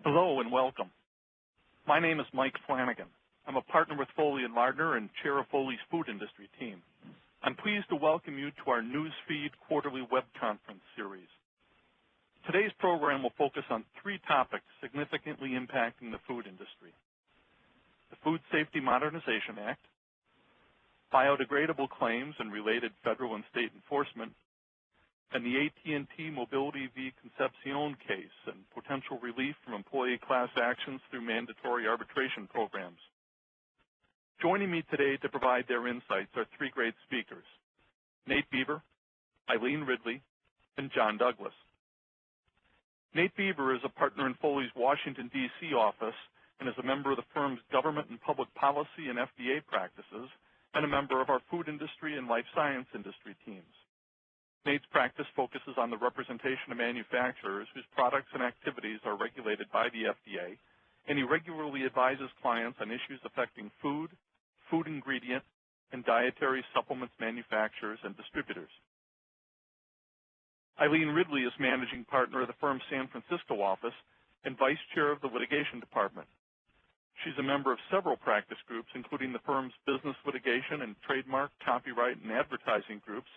Hello and welcome. My name is Mike Flanagan. I'm a partner with Foley and Lardner and chair of Foley's food industry team. I'm pleased to welcome you to our NewsFeed quarterly web conference series. Today's program will focus on three topics significantly impacting the food industry: the Food Safety Modernization Act, biodegradable claims and related federal and state enforcement, and the AT&T Mobility v. Concepcion case and potential relief from employee class actions through mandatory arbitration programs. Joining me today to provide their insights are three great speakers: Nate Beaver, Eileen Ridley, and John Douglas. Nate Beaver is a partner in Foley's Washington, D.C. office and is a member of the firm's government and public policy and FDA practices and a member of our food industry and life science industry teams. Nate's practice focuses on the representation of manufacturers whose products and activities are regulated by the FDA, and he regularly advises clients on issues affecting food, food ingredient, and dietary supplements manufacturers and distributors. Eileen Ridley is managing partner of the firm's San Francisco office and vice chair of the litigation department. She's a member of several practice groups, including the firm's business litigation and trademark, copyright, and advertising groups,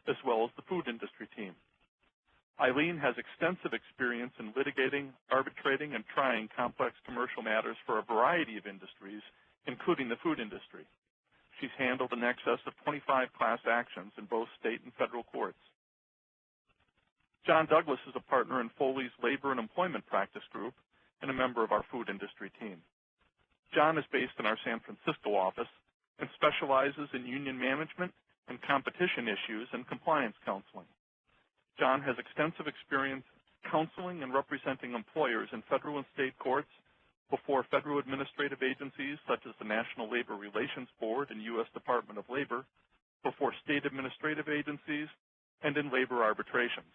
as well as the food industry team. Eileen has extensive experience in litigating, arbitrating, and trying complex commercial matters for a variety of industries, including the food industry. She's handled in excess of 25 class actions in both state and federal courts. John Douglas is a partner in Foley's Labor and Employment Practice Group and a member of our food industry team. John is based in our San Francisco office and specializes in union management and competition issues and compliance counseling. John has extensive experience counseling and representing employers in federal and state courts, before federal administrative agencies such as the National Labor Relations Board and U.S. Department of Labor, before state administrative agencies, and in labor arbitrations.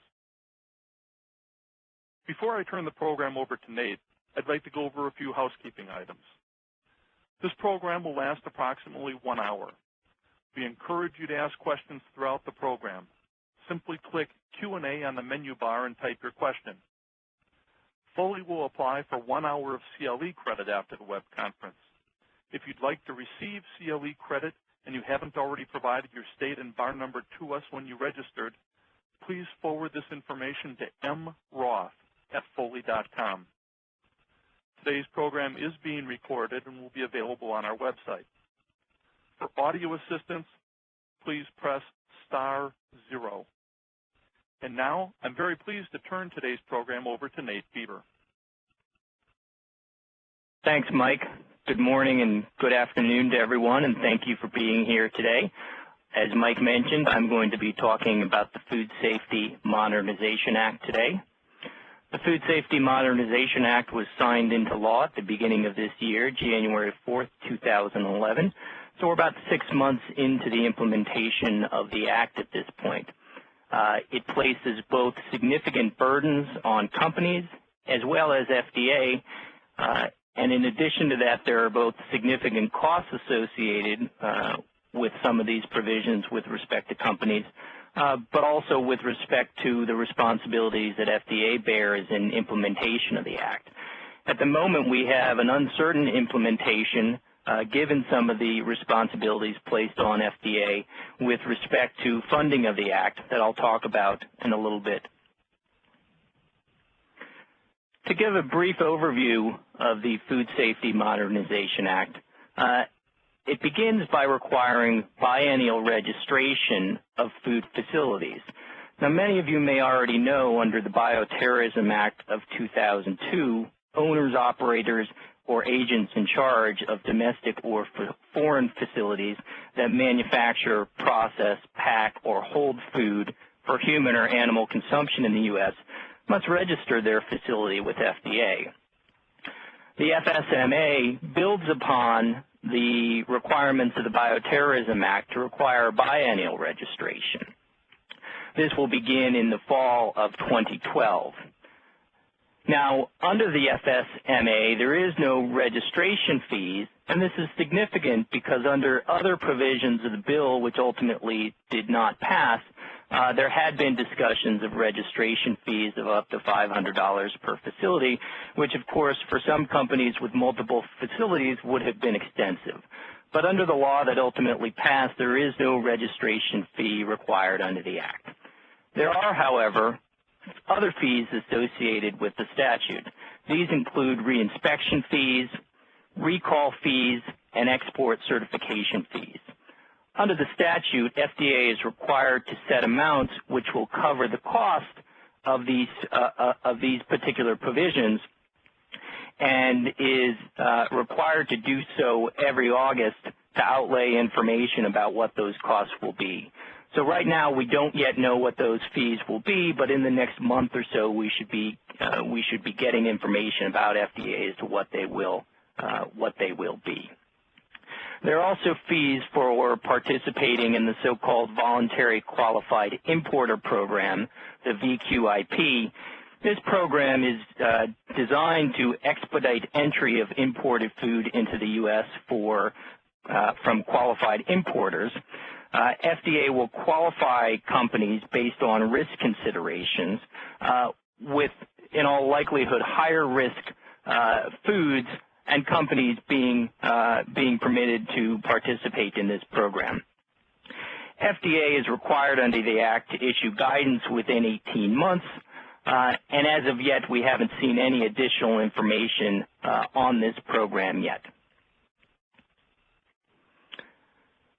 Before I turn the program over to Nate, I'd like to go over a few housekeeping items. This program will last approximately 1 hour. We encourage you to ask questions throughout the program. Simply click Q&A on the menu bar and type your question. Foley will apply for 1 hour of CLE credit after the web conference. If you'd like to receive CLE credit and you haven't already provided your state and bar number to us when you registered, please forward this information to mroth@foley.com. Today's program is being recorded and will be available on our website. For audio assistance, please press *0. And now, I'm very pleased to turn today's program over to Nate Beaver. Thanks, Mike. Good morning and good afternoon to everyone, and thank you for being here today. As Mike mentioned, I'm going to be talking about the Food Safety Modernization Act today. The Food Safety Modernization Act was signed into law at the beginning of this year, January 4th, 2011. So we're about 6 months into the implementation of the Act at this point. It places both significant burdens on companies as well as FDA, and in addition to that, there are both significant costs associated with some of these provisions with respect to companies, but also with respect to the responsibilities that FDA bears in implementation of the Act. At the moment, we have an uncertain implementation given some of the responsibilities placed on FDA with respect to funding of the Act that I'll talk about in a little bit. To give a brief overview of the Food Safety Modernization Act, it begins by requiring biennial registration of food facilities. Now, many of you may already know under the Bioterrorism Act of 2002, owners, operators, or agents in charge of domestic or foreign facilities that manufacture, process, pack, or hold food for human or animal consumption in the U.S. must register their facility with FDA. The FSMA builds upon the requirements of the Bioterrorism Act to require biennial registration. This will begin in the fall of 2012. Now, under the FSMA, there is no registration fees, and this is significant because under other provisions of the bill, which ultimately did not pass, there had been discussions of registration fees of up to $500 per facility, which of course for some companies with multiple facilities would have been extensive. But under the law that ultimately passed, there is no registration fee required under the Act. There are, however, other fees associated with the statute. These include reinspection fees, recall fees, and export certification fees. Under the statute, FDA is required to set amounts which will cover the cost of these particular provisions, and is required to do so every August to outlay information about what those costs will be. So right now we don't yet know what those fees will be, but in the next month or so we should be getting information about FDA as to what they will be. There are also fees for participating in the so-called Voluntary Qualified Importer Program, the VQIP. This program is designed to expedite entry of imported food into the U.S. from qualified importers. FDA will qualify companies based on risk considerations with, in all likelihood, higher risk foods and companies being permitted to participate in this program. FDA is required under the Act to issue guidance within 18 months, and as of yet, we haven't seen any additional information on this program yet.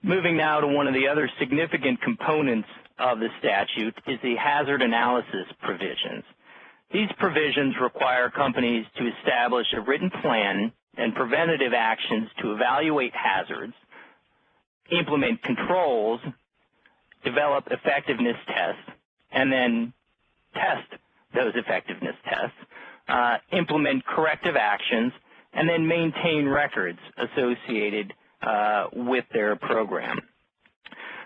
Moving now to one of the other significant components of the statute is the hazard analysis provisions. These provisions require companies to establish a written plan and preventative actions to evaluate hazards, implement controls, develop effectiveness tests, and then test those effectiveness tests, implement corrective actions, and then maintain records associated with their program.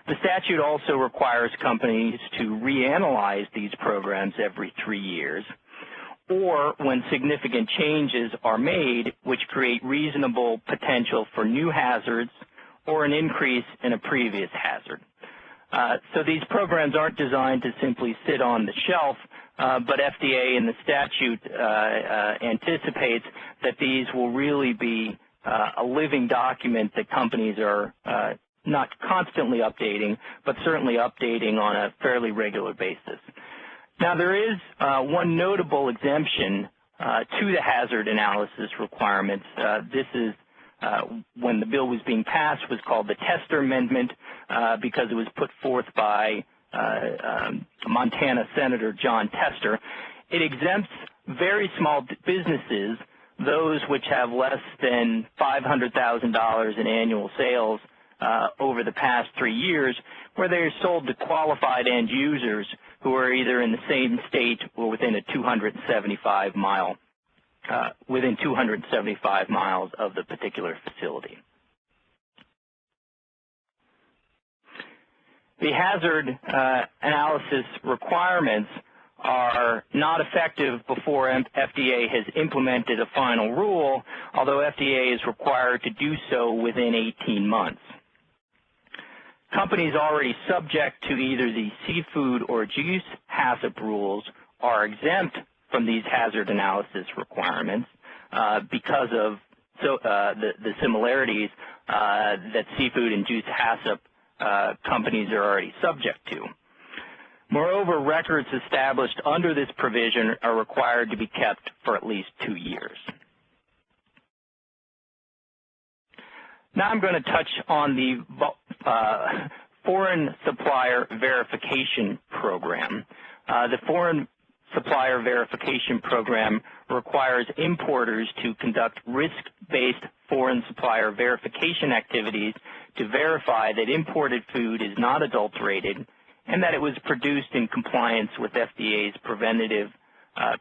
The statute also requires companies to reanalyze these programs every 3 years, or when significant changes are made which create reasonable potential for new hazards or an increase in a previous hazard. So these programs aren't designed to simply sit on the shelf, but FDA in the statute anticipates that these will really be a living document that companies are not constantly updating, but certainly updating on a fairly regular basis. Now, there is one notable exemption to the hazard analysis requirements. This is when the bill was being passed, was called the Tester Amendment because it was put forth by Montana Senator John Tester. It exempts very small businesses, those which have less than $500,000 in annual sales over the past 3 years, where they are sold to qualified end users who are either in the same state or within 275 miles of the particular facility. The hazard analysis requirements are not effective before FDA has implemented a final rule, although FDA is required to do so within 18 months. Companies already subject to either the seafood or juice HACCP rules are exempt from these hazard analysis requirements because of the similarities that seafood and juice HACCP companies are already subject to. Moreover, records established under this provision are required to be kept for at least 2 years. Now I'm going to touch on the Foreign Supplier Verification Program. The Foreign Supplier Verification Program requires importers to conduct risk-based foreign supplier verification activities to verify that imported food is not adulterated and that it was produced in compliance with FDA's preventative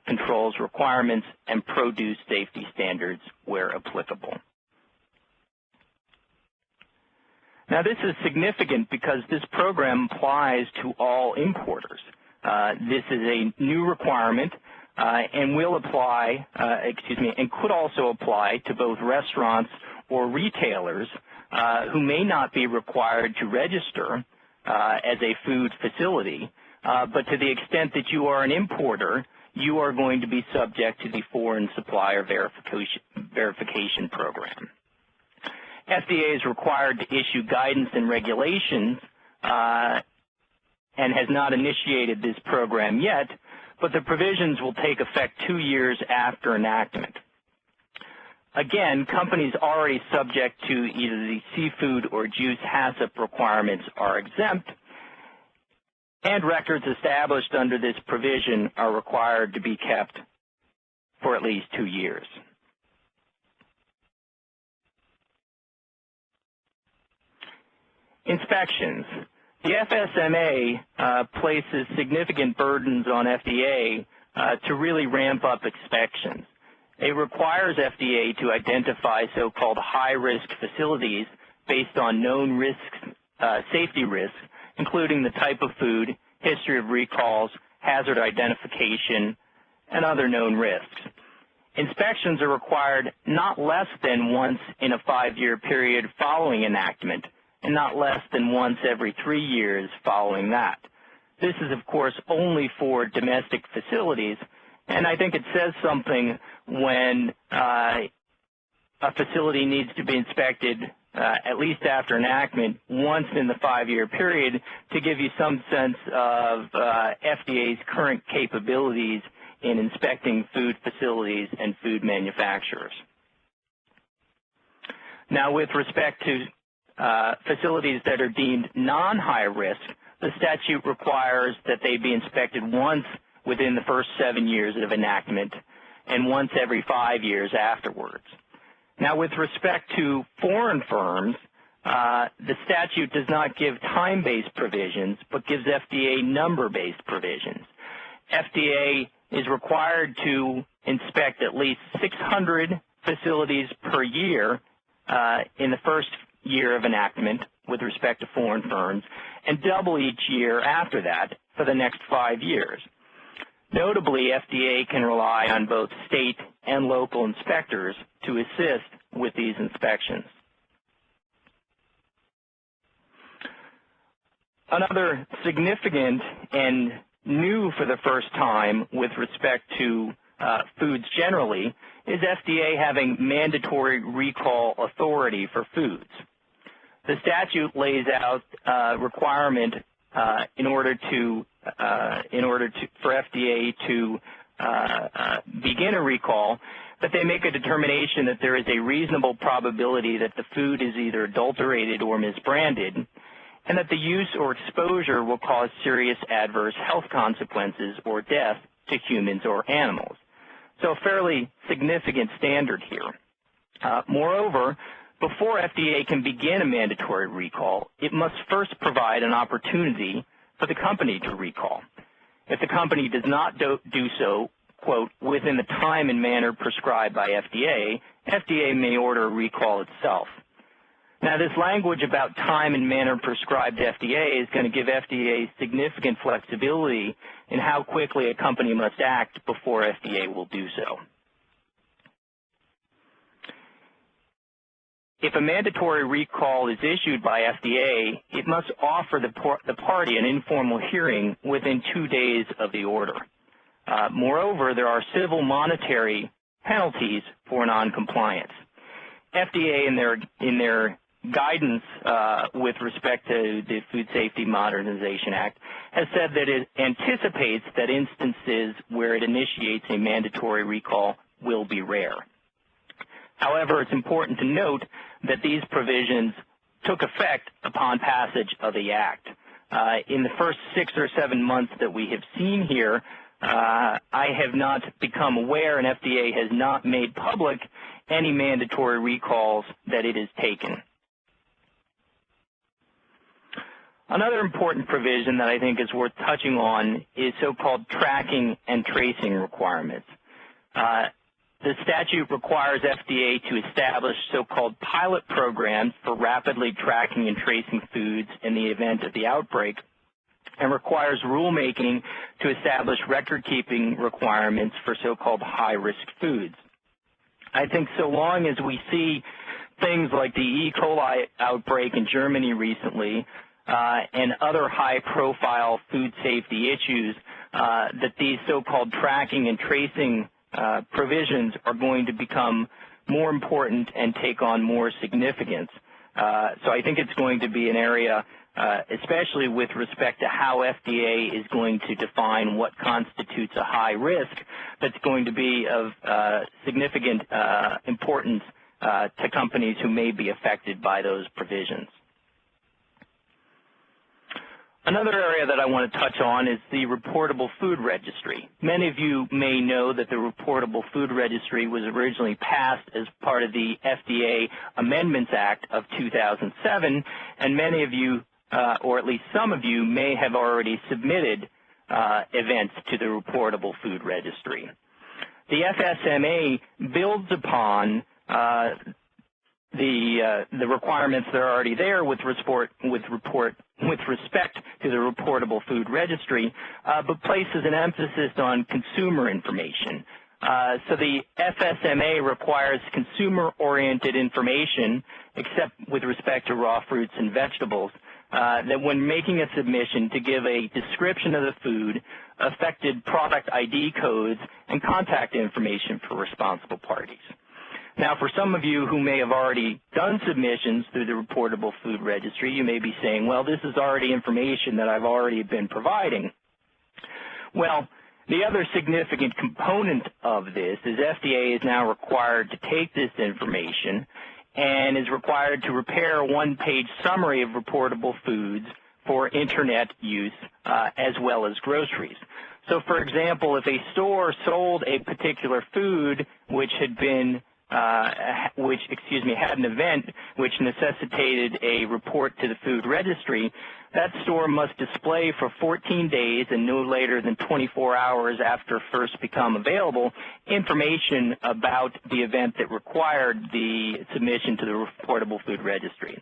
controls requirements and produce safety standards where applicable. Now, this is significant because this program applies to all importers. This is a new requirement and will apply, and could also apply to both restaurants or retailers who may not be required to register, as a food facility, but to the extent that you are an importer, you are going to be subject to the Foreign Supplier Verification Program. FDA is required to issue guidance and regulations and has not initiated this program yet, but the provisions will take effect 2 years after enactment. Again, companies already subject to either the seafood or juice HACCP requirements are exempt, and records established under this provision are required to be kept for at least 2 years. Inspections. The FSMA places significant burdens on FDA to really ramp up inspections. It requires FDA to identify so-called high-risk facilities based on known risks, safety risks, including the type of food, history of recalls, hazard identification, and other known risks. Inspections are required not less than once in a 5-year period following enactment, and not less than once every 3 years following that. This is, of course, only for domestic facilities, and I think it says something when a facility needs to be inspected at least after enactment once in the 5-year period to give you some sense of FDA's current capabilities in inspecting food facilities and food manufacturers. Now, with respect to facilities that are deemed non-high risk, the statute requires that they be inspected once within the first 7 years of enactment and once every 5 years afterwards. Now, with respect to foreign firms, the statute does not give time-based provisions, but gives FDA number-based provisions. FDA is required to inspect at least 600 facilities per year in the first year of enactment with respect to foreign firms, and double each year after that for the next 5 years. Notably, FDA can rely on both state and local inspectors to assist with these inspections. Another significant and new for the first time with respect to foods generally is FDA having mandatory recall authority for foods. The statute lays out a requirement for FDA to begin a recall, but they make a determination that there is a reasonable probability that the food is either adulterated or misbranded, and that the use or exposure will cause serious adverse health consequences or death to humans or animals. So a fairly significant standard here. Moreover, before FDA can begin a mandatory recall, it must first provide an opportunity for the company to recall. If the company does not do so, quote, within the time and manner prescribed by FDA, FDA may order a recall itself. Now, this language about time and manner prescribed to FDA is going to give FDA significant flexibility in how quickly a company must act before FDA will do so. If a mandatory recall is issued by FDA, it must offer the party an informal hearing within 2 days of the order. Moreover, there are civil monetary penalties for noncompliance. FDA, in their guidance with respect to the Food Safety Modernization Act, has said that it anticipates that instances where it initiates a mandatory recall will be rare. However, it's important to note that these provisions took effect upon passage of the Act. In the first 6 or 7 months that we have seen here, I have not become aware, and FDA has not made public any mandatory recalls that it has taken. Another important provision that I think is worth touching on is so-called tracking and tracing requirements. The statute requires FDA to establish so-called pilot programs for rapidly tracking and tracing foods in the event of the outbreak, and requires rulemaking to establish record-keeping requirements for so-called high-risk foods. I think so long as we see things like the E. coli outbreak in Germany recently, and other high-profile food safety issues, that these so-called tracking and tracing provisions are going to become more important and take on more significance. So I think it's going to be an area, especially with respect to how FDA is going to define what constitutes a high risk, that's going to be of significant importance to companies who may be affected by those provisions. Another area that I want to touch on is the reportable food registry. Many of you may know that the reportable food registry was originally passed as part of the FDA Amendments Act of 2007, and many of you, or at least some of you, may have already submitted events to the reportable food registry. The FSMA builds upon the requirements that are already there with respect to the reportable food registry, but places an emphasis on consumer information. So the FSMA requires consumer-oriented information, except with respect to raw fruits and vegetables, that when making a submission to give a description of the food, affected product ID codes, and contact information for responsible parties. Now, for some of you who may have already done submissions through the reportable food registry, you may be saying, well, this is already information that I've already been providing. Well, the other significant component of this is FDA is now required to take this information and is required to prepare a one-page summary of reportable foods for Internet use as well as groceries. So, for example, if a store sold a particular food which had been had an event which necessitated a report to the food registry, that store must display for 14 days and no later than 24 hours after first become available information about the event that required the submission to the reportable food registry.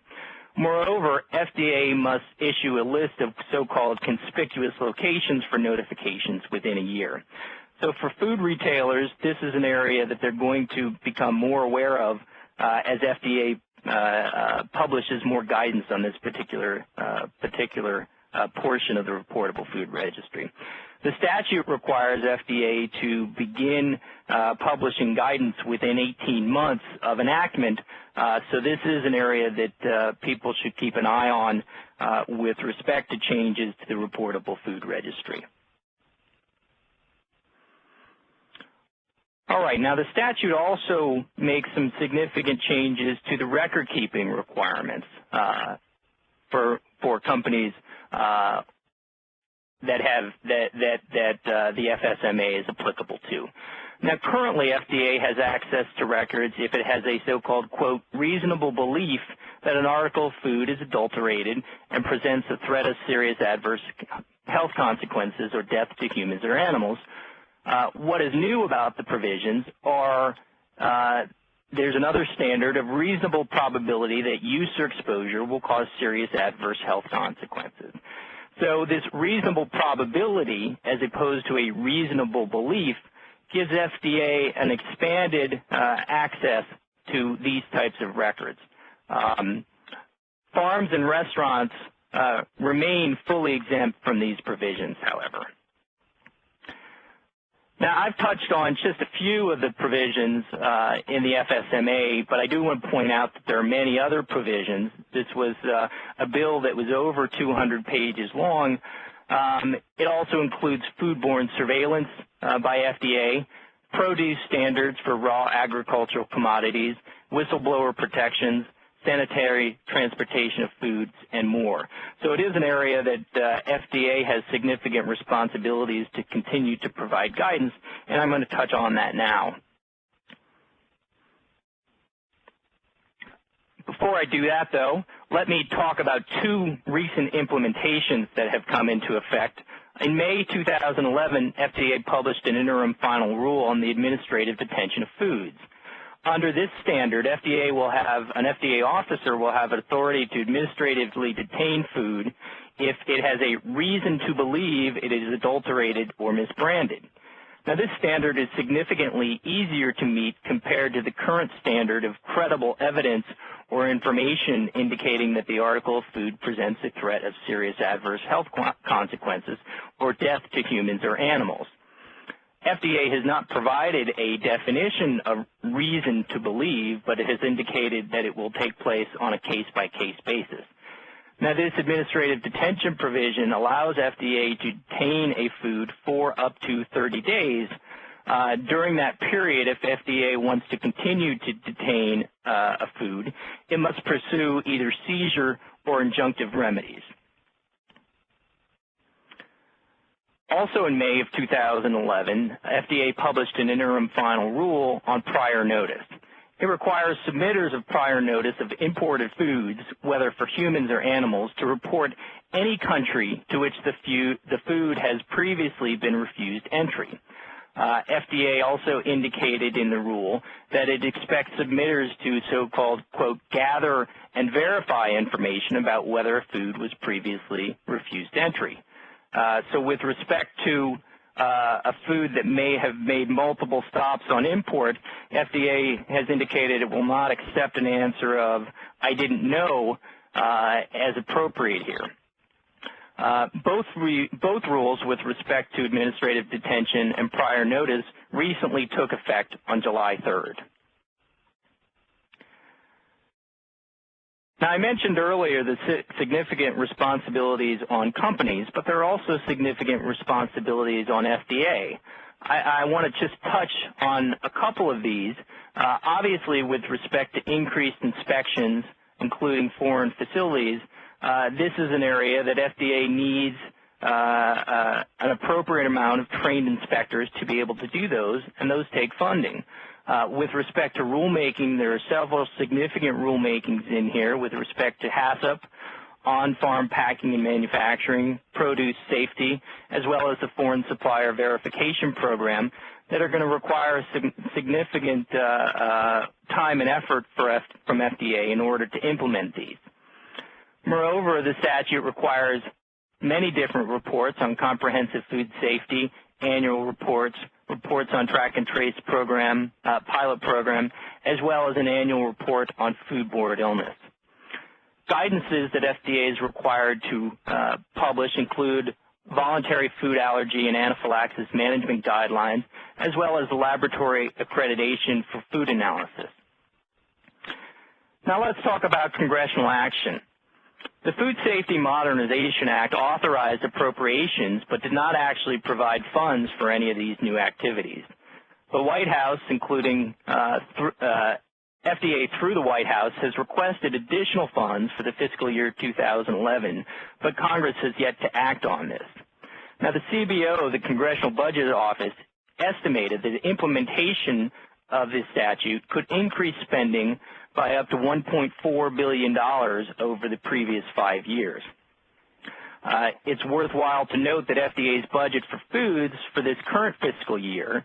Moreover, FDA must issue a list of so-called conspicuous locations for notifications within a year. So for food retailers, this is an area that they're going to become more aware of as FDA publishes more guidance on this particular portion of the reportable food registry. The statute requires FDA to begin publishing guidance within 18 months of enactment, so this is an area that people should keep an eye on with respect to changes to the reportable food registry. All right, now the statute also makes some significant changes to the record-keeping requirements for companies that the FSMA is applicable to. Now, currently, FDA has access to records if it has a so-called, quote, reasonable belief that an article of food is adulterated and presents a threat of serious adverse health consequences or death to humans or animals. What is new about the provisions are there's another standard of reasonable probability that use or exposure will cause serious adverse health consequences. So this reasonable probability, as opposed to a reasonable belief, gives FDA an expanded access to these types of records. Farms and restaurants remain fully exempt from these provisions, however. Now, I've touched on just a few of the provisions in the FSMA, but I do want to point out that there are many other provisions. This was a bill that was over 200 pages long. It also includes foodborne surveillance by FDA, produce standards for raw agricultural commodities, whistleblower protections, sanitary transportation of foods, and more. So it is an area that FDA has significant responsibilities to continue to provide guidance, and I'm going to touch on that now. Before I do that, though, let me talk about two recent implementations that have come into effect. In May 2011, FDA published an interim final rule on the administrative detention of foods. Under this standard, an FDA officer will have authority to administratively detain food if it has a reason to believe it is adulterated or misbranded. Now, this standard is significantly easier to meet compared to the current standard of credible evidence or information indicating that the article of food presents a threat of serious adverse health consequences or death to humans or animals. FDA has not provided a definition of reason to believe, but it has indicated that it will take place on a case-by-case basis. Now, this administrative detention provision allows FDA to detain a food for up to 30 days. During that period, if FDA wants to continue to detain a food, it must pursue either seizure or injunctive remedies. Also in May of 2011, FDA published an interim final rule on prior notice. It requires submitters of prior notice of imported foods, whether for humans or animals, to report any country to which the food has previously been refused entry. FDA also indicated in the rule that it expects submitters to so-called, quote, gather and verify information about whether a food was previously refused entry. So with respect to a food that may have made multiple stops on import, FDA has indicated it will not accept an answer of, I didn't know, as appropriate here. Both rules with respect to administrative detention and prior notice recently took effect on July 3rd. Now, I mentioned earlier the significant responsibilities on companies, but there are also significant responsibilities on FDA. I want to just touch on a couple of these. Obviously, with respect to increased inspections, including foreign facilities, this is an area that FDA needs an appropriate amount of trained inspectors to be able to do those, and those take funding. With respect to rulemaking, there are several significant rulemakings in here with respect to HACCP, on-farm packing and manufacturing, produce safety, as well as the Foreign Supplier Verification Program that are going to require significant time and effort from FDA in order to implement these. Moreover, the statute requires many different reports on comprehensive food safety, annual reports, reports on track and trace program, pilot program, as well as an annual report on foodborne illness. Guidances that FDA is required to publish include voluntary food allergy and anaphylaxis management guidelines, as well as laboratory accreditation for food analysis. Now let's talk about congressional action. The Food Safety Modernization Act authorized appropriations but did not actually provide funds for any of these new activities. The White House, including FDA through the White House, has requested additional funds for the fiscal year 2011, but Congress has yet to act on this. Now, the CBO, the Congressional Budget Office, estimated that the implementation of this statute could increase spending by up to $1.4 billion over the previous 5 years. It's worthwhile to note that FDA's budget for foods for this current fiscal year,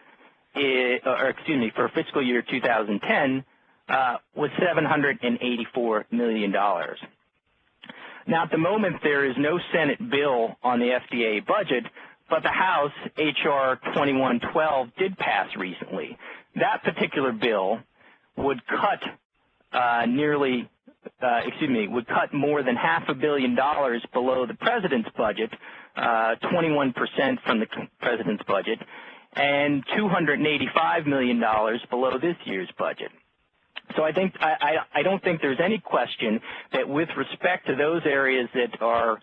for fiscal year 2010, was $784 million. Now, at the moment, there is no Senate bill on the FDA budget, but the House, H.R. 2112, did pass recently. That particular bill would cut would cut more than $500 million below the President's budget, 21% from the President's budget, and $285 million below this year's budget. So I don't think there's any question that with respect to those areas that are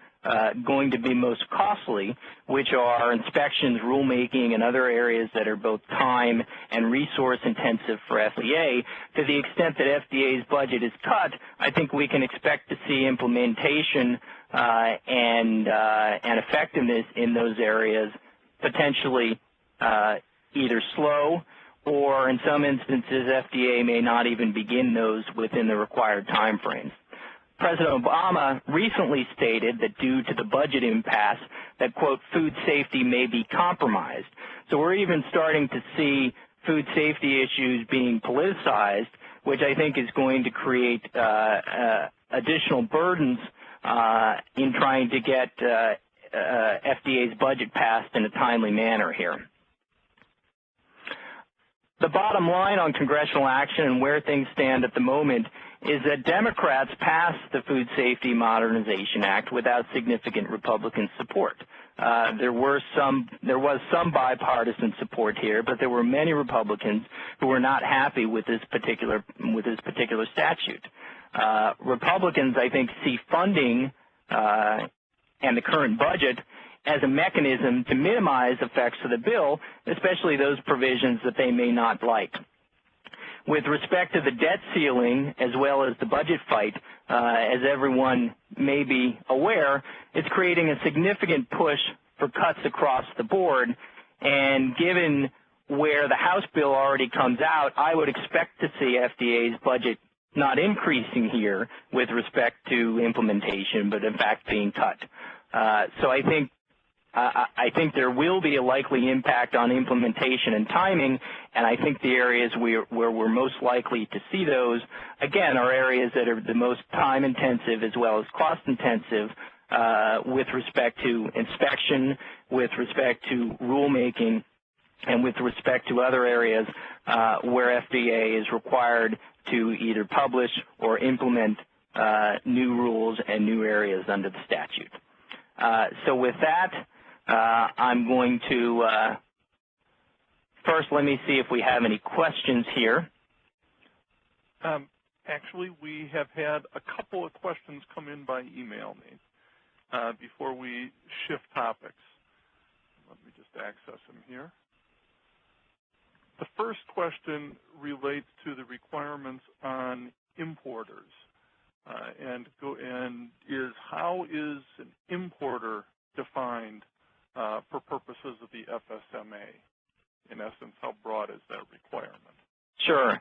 going to be most costly, which are inspections, rulemaking, and other areas that are both time and resource intensive for FDA, to the extent that FDA's budget is cut, I think we can expect to see implementation and effectiveness in those areas potentially either slow, or in some instances, FDA may not even begin those within the required time frames. President Obama recently stated that due to the budget impasse that, quote, food safety may be compromised. So we're even starting to see food safety issues being politicized, which I think is going to create additional burdens in trying to get FDA's budget passed in a timely manner here. The bottom line on congressional action and where things stand at the moment is that Democrats passed the Food Safety Modernization Act without significant Republican support. There was some bipartisan support here, but there were many Republicans who were not happy with this particular statute. Republicans, I think, see funding and the current budget as a mechanism to minimize effects of the bill, especially those provisions that they may not like. With respect to the debt ceiling as well as the budget fight, as everyone may be aware, it's creating a significant push for cuts across the board, and given where the House bill already comes out, I would expect to see FDA's budget not increasing here with respect to implementation, but in fact being cut. So I think there will be a likely impact on implementation and timing, and I think the areas where we're most likely to see those, again, are areas that are the most time-intensive as well as cost-intensive with respect to inspection, with respect to rulemaking, and with respect to other areas where FDA is required to either publish or implement new rules and new areas under the statute. So with that, I'm going to first let me see if we have any questions here. Actually, we have had a couple of questions come in by email, Nate, before we shift topics. Let me just access them here. The first question relates to the requirements on importers, and is how is an importer defined for purposes of the FSMA? In essence, how broad is that requirement? Sure.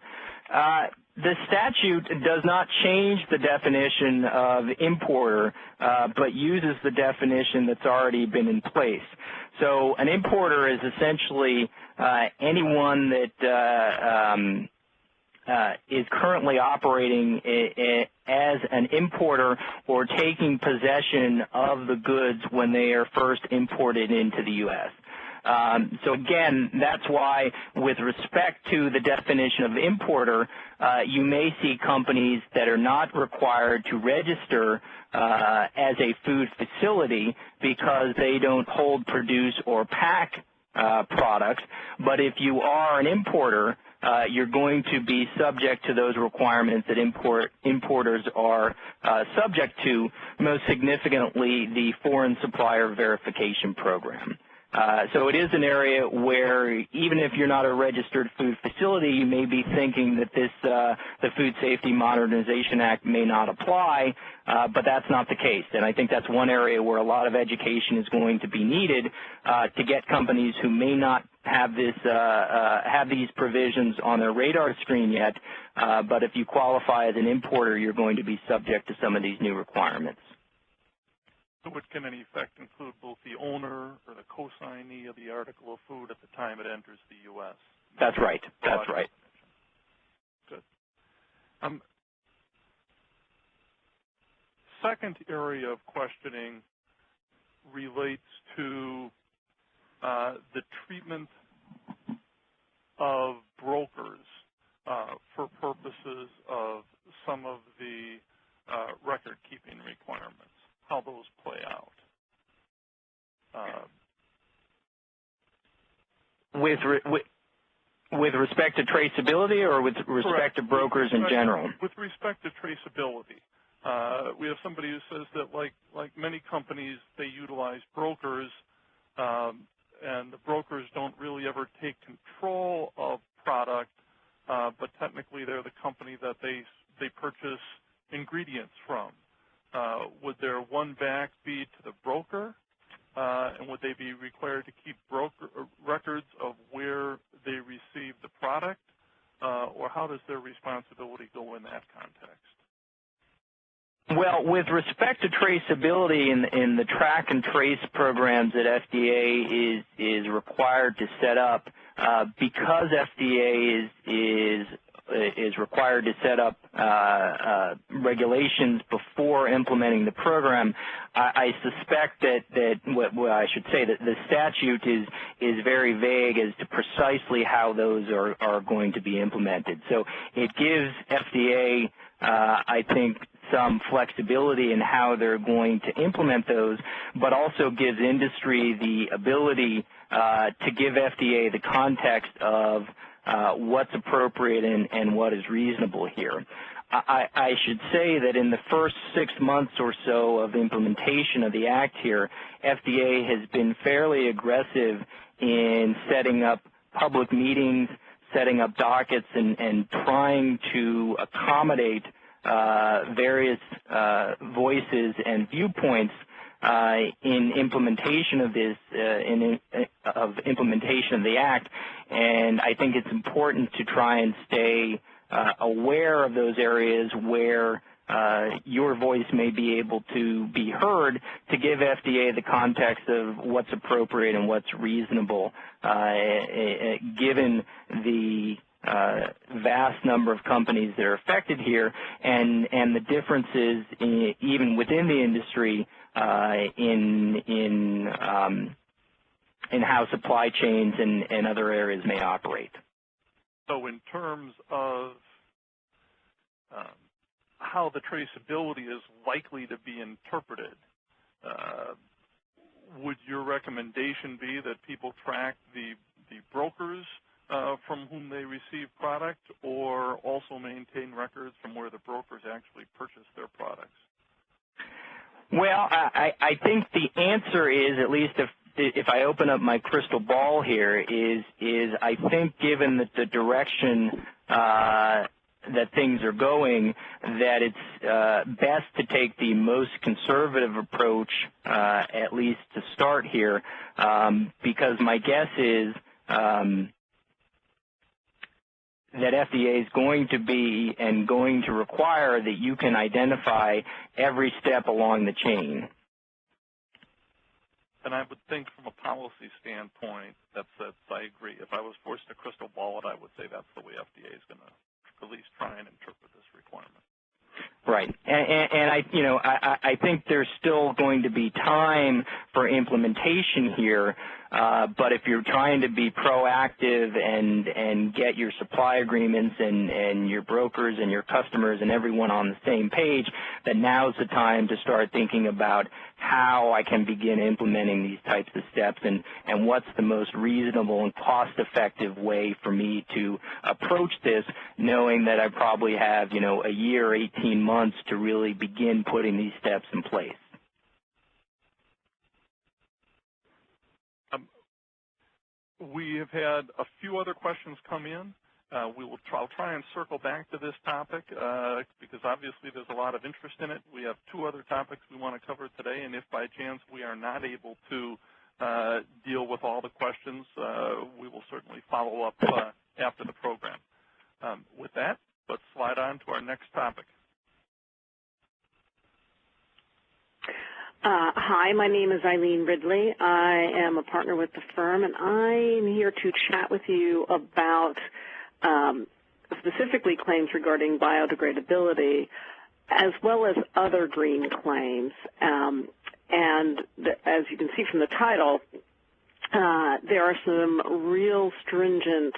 The statute does not change the definition of importer, but uses the definition that's already been in place. So an importer is essentially anyone that is currently operating as an importer or taking possession of the goods when they are first imported into the U.S. So again, that's why with respect to the definition of importer, you may see companies that are not required to register as a food facility because they don't hold, produce, or pack products. But if you are an importer, you're going to be subject to those requirements that importers are subject to, most significantly the Foreign Supplier Verification Program. So it is an area where even if you're not a registered food facility, you may be thinking that the Food Safety Modernization Act may not apply, but that's not the case. And I think that's one area where a lot of education is going to be needed to get companies who may not have these provisions on their radar screen yet, but if you qualify as an importer, you're going to be subject to some of these new requirements. Which can in effect include both the owner or the co-signee of the article of food at the time it enters the U.S. That's right. That's right. Good. Second area of questioning relates to the treatment of brokers for purposes of some of the record-keeping requirements. How those play out. With respect to traceability or with respect to brokers in general? With respect to traceability. We have somebody who says that like many companies, they utilize brokers, and the brokers don't really ever take control of product, but technically they're the company that they purchase ingredients from. Would their one back be to the broker, and would they be required to keep records of where they receive the product, or how does their responsibility go in that context? Well, with respect to traceability in the track and trace programs that FDA is required to set up, because FDA is required to set up regulations before implementing the program, I suspect that the statute is very vague as to precisely how those are going to be implemented. So it gives FDA I think, some flexibility in how they're going to implement those, but also gives industry the ability to give FDA the context of what's appropriate and what is reasonable here. I should say that in the first 6 months or so of implementation of the Act here, FDA has been fairly aggressive in setting up public meetings, setting up dockets, and trying to accommodate various voices and viewpoints in implementation of this, implementation of the Act. And I think it's important to try and stay aware of those areas where your voice may be able to be heard, to give FDA the context of what's appropriate and what's reasonable, given the vast number of companies that are affected here, and the differences even within the industry in how supply chains and other areas may operate. So in terms of how the traceability is likely to be interpreted, would your recommendation be that people track the brokers from whom they receive product, or also maintain records from where the brokers actually purchase their products? Well, I think the answer is, at least if I open up my crystal ball here, is I think given that the direction that things are going, that it's best to take the most conservative approach, at least to start here, because my guess is that FDA is going to be and going to require that you can identify every step along the chain. And I would think from a policy standpoint, I agree. If I was forced to crystal ball it, I would say that's the way FDA is going to at least try and interpret this requirement. Right, and I think there's still going to be time for implementation here, but if you're trying to be proactive and get your supply agreements and your brokers and your customers and everyone on the same page, then now's the time to start thinking about how I can begin implementing these types of steps and what's the most reasonable and cost-effective way for me to approach this, knowing that I probably have, a year, 18 months to really begin putting these steps in place. We have had a few other questions come in. I'll try and circle back to this topic because obviously there's a lot of interest in it. We have 2 other topics we want to cover today, and if by chance we are not able to deal with all the questions, we will certainly follow up after the program. With that, let's slide on to our next topic. Hi, my name is Eileen Ridley. I am a partner with the firm, and I'm here to chat with you about specifically claims regarding biodegradability, as well as other green claims. As you can see from the title, there are some real stringent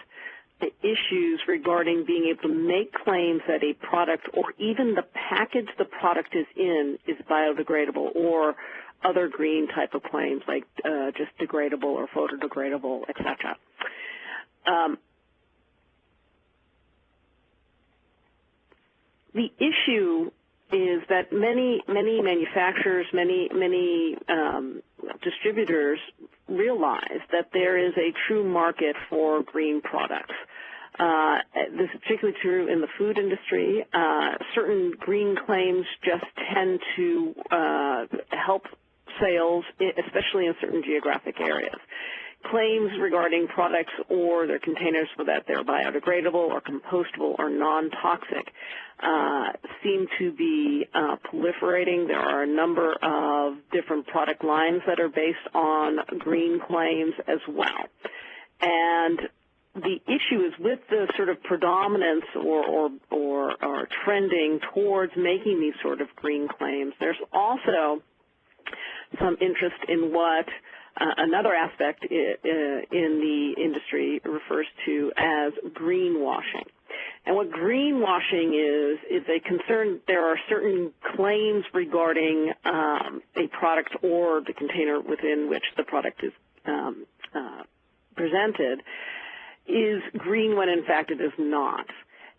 issues regarding being able to make claims that a product or even the package the product is in is biodegradable, or other green type of claims like just degradable or photodegradable, etc. The issue is that many manufacturers, many distributors realize that there is a true market for green products. This is particularly true in the food industry. Certain green claims just tend to help sales, especially in certain geographic areas. Claims regarding products or their containers so that they're biodegradable or compostable or non-toxic seem to be proliferating. There are a number of different product lines that are based on green claims as well. And the issue is with the sort of predominance or trending towards making these sort of green claims, there's also some interest in what another aspect in the industry refers to as greenwashing. And what greenwashing is a concern. There are certain claims regarding a product or the container within which the product is presented is green when in fact it is not.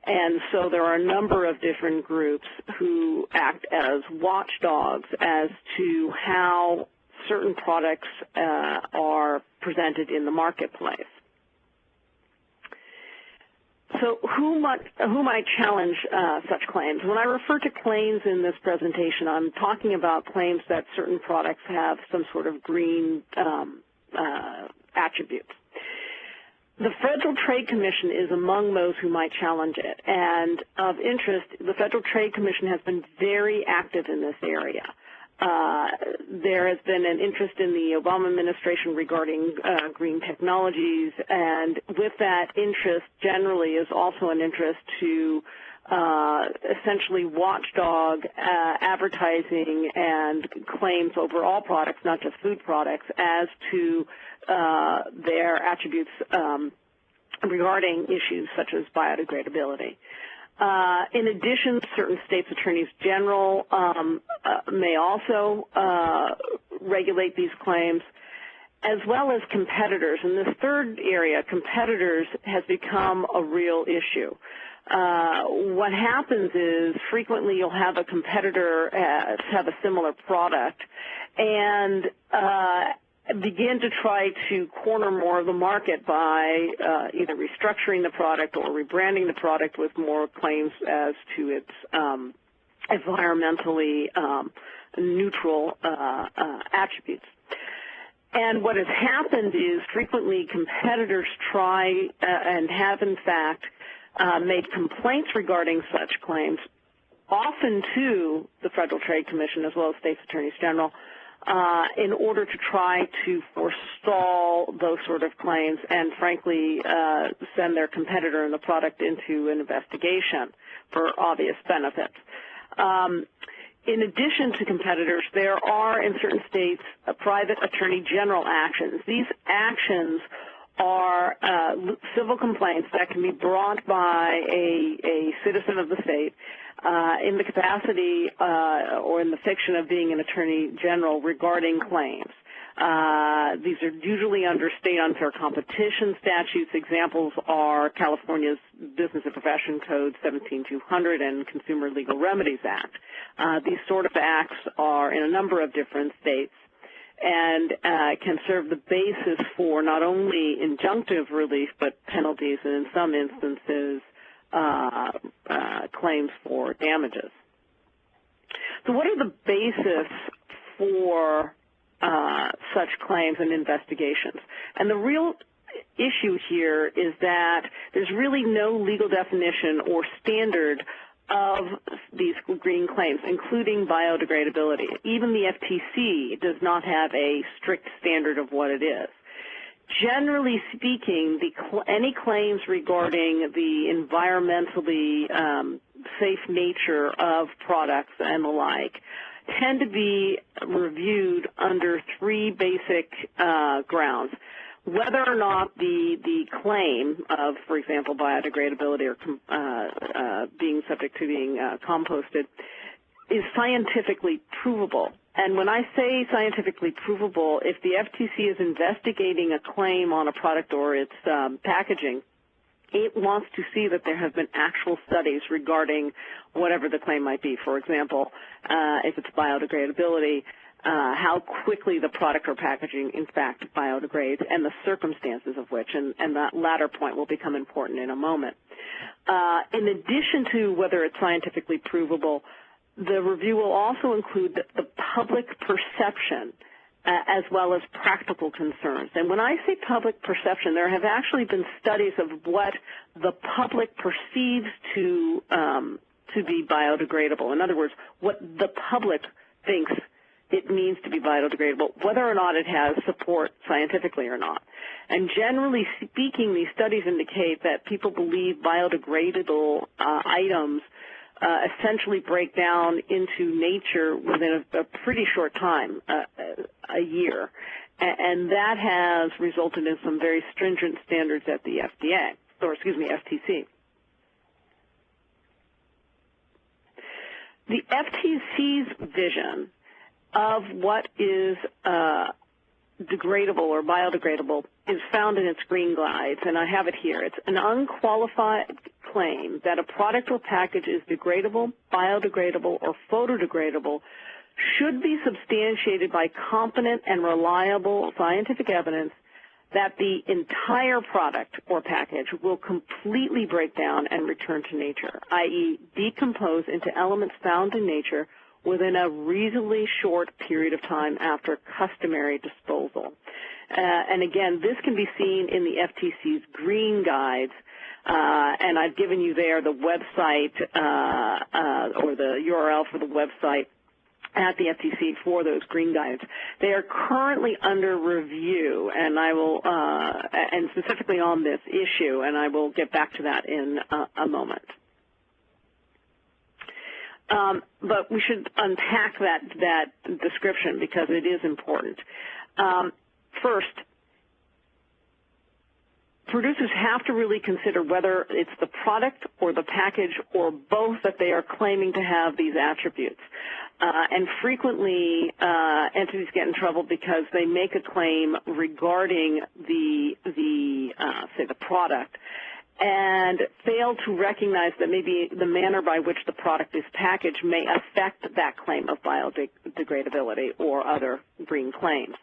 And so there are a number of different groups who act as watchdogs as to how certain products are presented in the marketplace. So who might challenge such claims? When I refer to claims in this presentation, I'm talking about claims that certain products have some sort of green attributes. The Federal Trade Commission is among those who might challenge it, and of interest, the Federal Trade Commission has been very active in this area. There has been an interest in the Obama administration regarding green technologies, and with that interest generally is also an interest to essentially watchdog advertising and claims over all products, not just food products, as to their attributes regarding issues such as biodegradability. In addition, certain states' attorneys general may also regulate these claims, as well as competitors. In this third area, competitors has become a real issue. What happens is frequently you'll have a competitor have a similar product and begin to try to corner more of the market by either restructuring the product or rebranding the product with more claims as to its environmentally neutral attributes. And what has happened is frequently competitors try and have in fact made complaints regarding such claims, often to the Federal Trade Commission as well as states' attorneys general, in order to try to forestall those sort of claims and, frankly, send their competitor and the product into an investigation for obvious benefits. In addition to competitors, there are in certain states private attorney general actions. These actions are civil complaints that can be brought by a citizen of the state in the capacity or in the fiction of being an attorney general regarding claims. These are usually under state unfair competition statutes. Examples are California's Business and Profession Code 17200 and Consumer Legal Remedies Act. These sort of acts are in a number of different states and can serve the basis for not only injunctive relief but penalties and in some instances claims for damages. So what are the basis for such claims and investigations? And the real issue here is that there's really no legal definition or standard of these green claims, including biodegradability. Even the FTC does not have a strict standard of what it is. Generally speaking, any claims regarding the environmentally safe nature of products and the like tend to be reviewed under three basic grounds. Whether or not the claim of, for example, biodegradability or being subject to being composted is scientifically provable. And when I say scientifically provable, if the FTC is investigating a claim on a product or its packaging, it wants to see that there have been actual studies regarding whatever the claim might be. For example, if it's biodegradability, how quickly the product or packaging in fact biodegrades and the circumstances of which, and that latter point will become important in a moment. In addition to whether it's scientifically provable, the review will also include the public perception as well as practical concerns. And when I say public perception, there have actually been studies of what the public perceives to be biodegradable. In other words, what the public thinks it means to be biodegradable, whether or not it has support scientifically or not. And generally speaking, these studies indicate that people believe biodegradable items essentially break down into nature within a pretty short time, a year. And that has resulted in some very stringent standards at the FDA, or excuse me, FTC. The FTC's vision of what is degradable or biodegradable is found in its green guides, and I have it here. It's an unqualified claim that a product or package is degradable, biodegradable, or photodegradable should be substantiated by competent and reliable scientific evidence that the entire product or package will completely break down and return to nature, i.e. decompose into elements found in nature within a reasonably short period of time after customary disposal. And again, this can be seen in the FTC's green guides, and I've given you there the website or the URL for the website at the FTC for those green guides. They are currently under review, and I will, and specifically on this issue, and I will get back to that in a moment. But we should unpack that description because it is important. First, producers have to really consider whether it's the product or the package or both that they are claiming to have these attributes. And frequently, entities get in trouble because they make a claim regarding say the product and fail to recognize that maybe the manner by which the product is packaged may affect that claim of biodegradability or other green claims.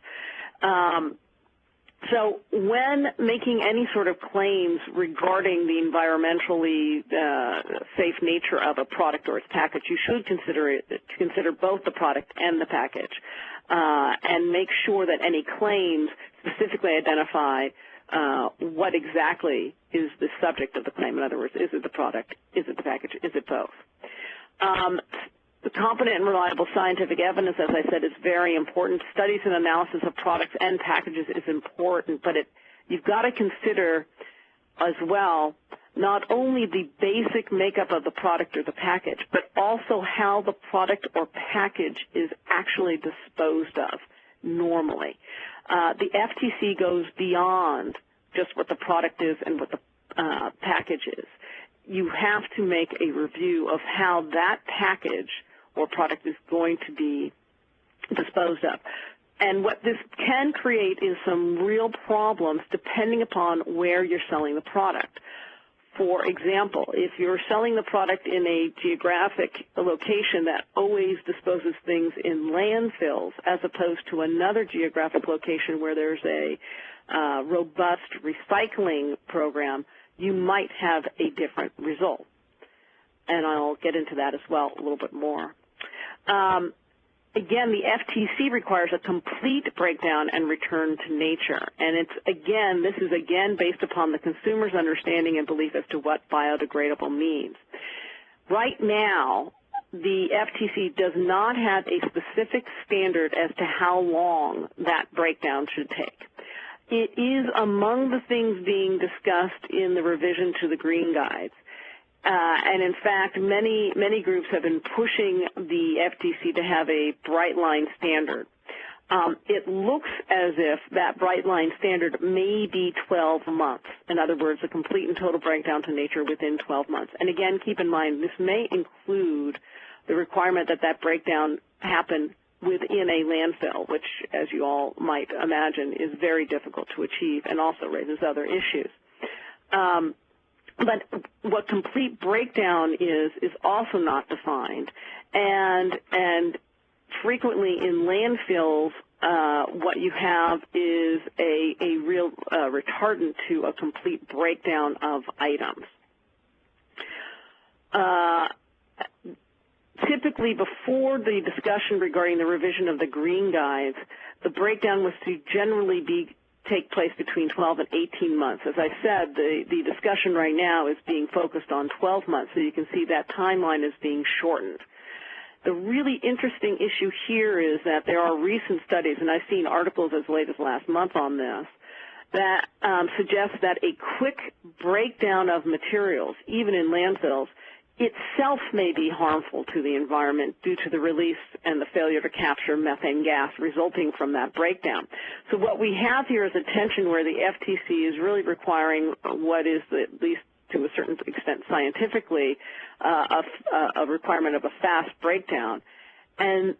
So when making any sort of claims regarding the environmentally safe nature of a product or its package, you should consider both the product and the package and make sure that any claims specifically identify what exactly is the subject of the claim. In other words, is it the product, is it the package, is it both? The competent and reliable scientific evidence, as I said, is very important. Studies and analysis of products and packages is important, but you've got to consider as well not only the basic makeup of the product or the package, but also how the product or package is actually disposed of normally. The FTC goes beyond just what the product is and what the package is. You have to make a review of how that package or product is going to be disposed of. And what this can create is some real problems depending upon where you're selling the product. For example, if you're selling the product in a geographic location that always disposes things in landfills as opposed to another geographic location where there's a robust recycling program, you might have a different result. And I'll get into that as well a little bit more. Again, the FTC requires a complete breakdown and return to nature. And this is based upon the consumer's understanding and belief as to what biodegradable means. Right now, the FTC does not have a specific standard as to how long that breakdown should take. It is among the things being discussed in the revision to the green guides. And in fact, many groups have been pushing the FTC to have a bright line standard. It looks as if that bright line standard may be 12 months. In other words, a complete and total breakdown to nature within 12 months. And again, keep in mind, this may include the requirement that that breakdown happen within a landfill, which, as you all might imagine, is very difficult to achieve and also raises other issues. But what complete breakdown is also not defined, and frequently in landfills, what you have is a real retardant to a complete breakdown of items. Typically, before the discussion regarding the revision of the green guides, the breakdown was to generally take place between 12 and 18 months. As I said, the discussion right now is being focused on 12 months, so you can see that timeline is being shortened. The really interesting issue here is that there are recent studies, and I've seen articles as late as last month on this, that suggest that a quick breakdown of materials, even in landfills, itself may be harmful to the environment due to the release and the failure to capture methane gas resulting from that breakdown. So what we have here is a tension where the FTC is really requiring what is at least to a certain extent scientifically, a requirement of a fast breakdown. And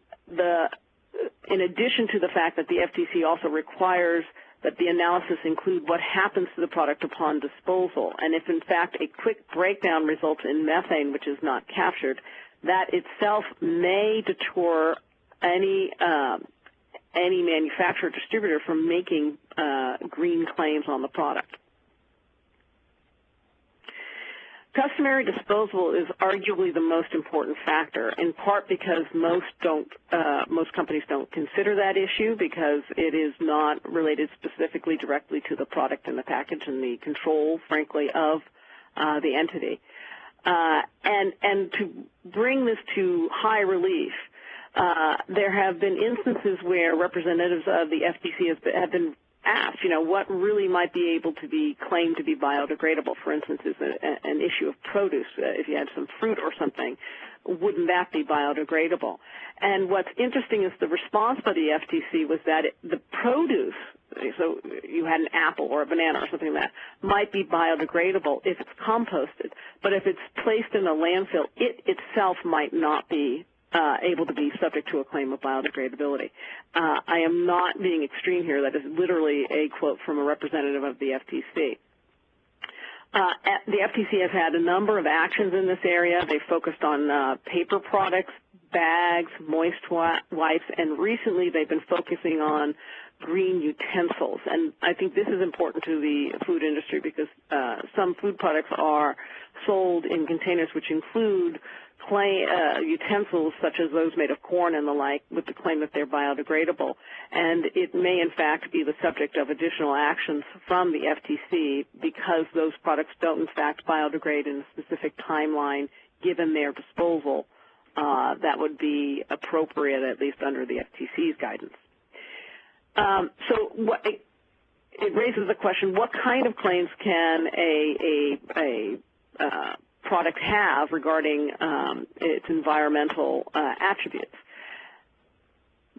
in addition to the fact that the FTC also requires that the analysis include what happens to the product upon disposal. And if, in fact, a quick breakdown results in methane, which is not captured, that itself may deter any manufacturer or distributor from making green claims on the product. Customary disposal is arguably the most important factor, in part because most companies don't consider that issue because it is not related specifically directly to the product and the package and the control, frankly, of the entity. And to bring this to high relief, there have been instances where representatives of the FTC have been asked, what really might be able to be claimed to be biodegradable. For instance, is an issue of produce. If you had some fruit or something, wouldn't that be biodegradable? And what's interesting is the response by the FTC was that the produce, so you had an apple or a banana or something like that, might be biodegradable if it's composted, but if it's placed in a landfill, it itself might not be able to be subject to a claim of biodegradability. I am not being extreme here. That is literally a quote from a representative of the FTC. The FTC has had a number of actions in this area. They focused on paper products, bags, moist wipes, and recently they've been focusing on green utensils. And I think this is important to the food industry because some food products are sold in containers which include utensils such as those made of corn and the like with the claim that they're biodegradable. And it may, in fact, be the subject of additional actions from the FTC because those products don't, in fact, biodegrade in a specific timeline given their disposal that would be appropriate, at least under the FTC's guidance. It raises the question, what kind of claims can a product have regarding its environmental attributes?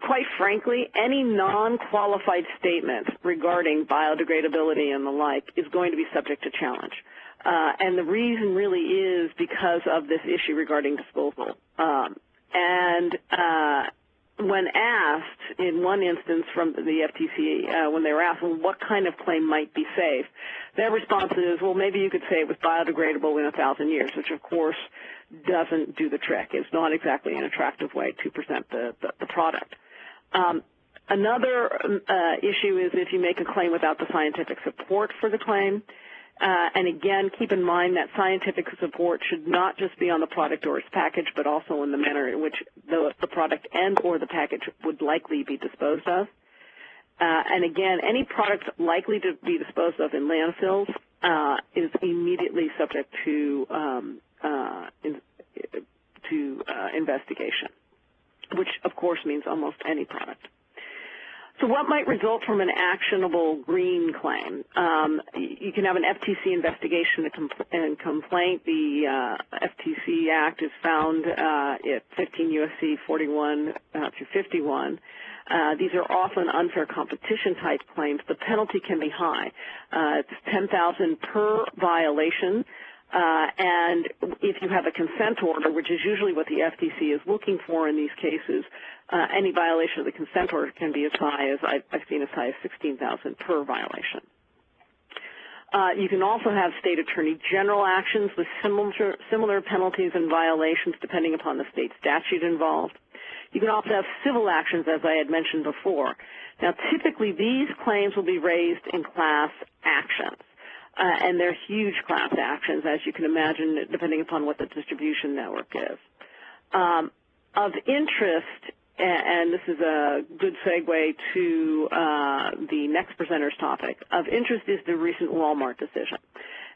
Quite frankly, any non-qualified statement regarding biodegradability and the like is going to be subject to challenge. And the reason really is because of this issue regarding disposal. When asked, in one instance from the FTC, when they were asked, well, what kind of claim might be safe, their response is, well, maybe you could say it was biodegradable in 1,000 years, which, of course, doesn't do the trick. It's not exactly an attractive way to present the product. Another issue is if you make a claim without the scientific support for the claim. And again, keep in mind that scientific support should not just be on the product or its package, but also in the manner in which the product and or the package would likely be disposed of. And again, any product likely to be disposed of in landfills is immediately subject to investigation, which of course means almost any product. So what might result from an actionable green claim? You can have an FTC investigation and complaint. The FTC Act is found at 15 U.S.C. 41 through 51. These are often unfair competition type claims. The penalty can be high. It's $10,000 per violation. And if you have a consent order, which is usually what the FTC is looking for in these cases, any violation of the consent order can be as high as, I've seen as high as $16,000 per violation. You can also have state attorney general actions with similar penalties and violations depending upon the state statute involved. You can also have civil actions, as I had mentioned before. Now, typically these claims will be raised in class actions. And they're huge class actions, as you can imagine, depending upon what the distribution network is. Of interest, and this is a good segue to the next presenter's topic, of interest is the recent Walmart decision.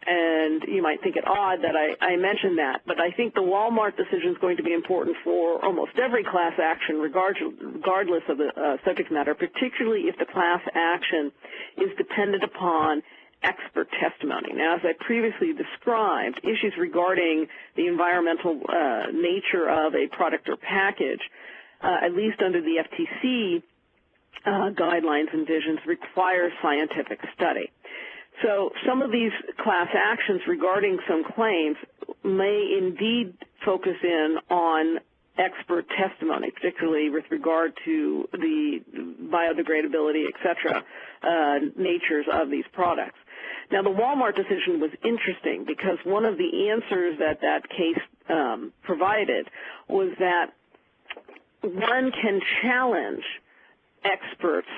And you might think it odd that I mentioned that, but I think the Walmart decision is going to be important for almost every class action, regardless of the subject matter, particularly if the class action is dependent upon expert testimony. Now, as I previously described, issues regarding the environmental nature of a product or package, at least under the FTC guidelines and visions, require scientific study. So some of these class actions regarding some claims may indeed focus in on expert testimony, particularly with regard to the biodegradability, et cetera, natures of these products. Now, the Walmart decision was interesting because one of the answers that that case provided was that one can challenge experts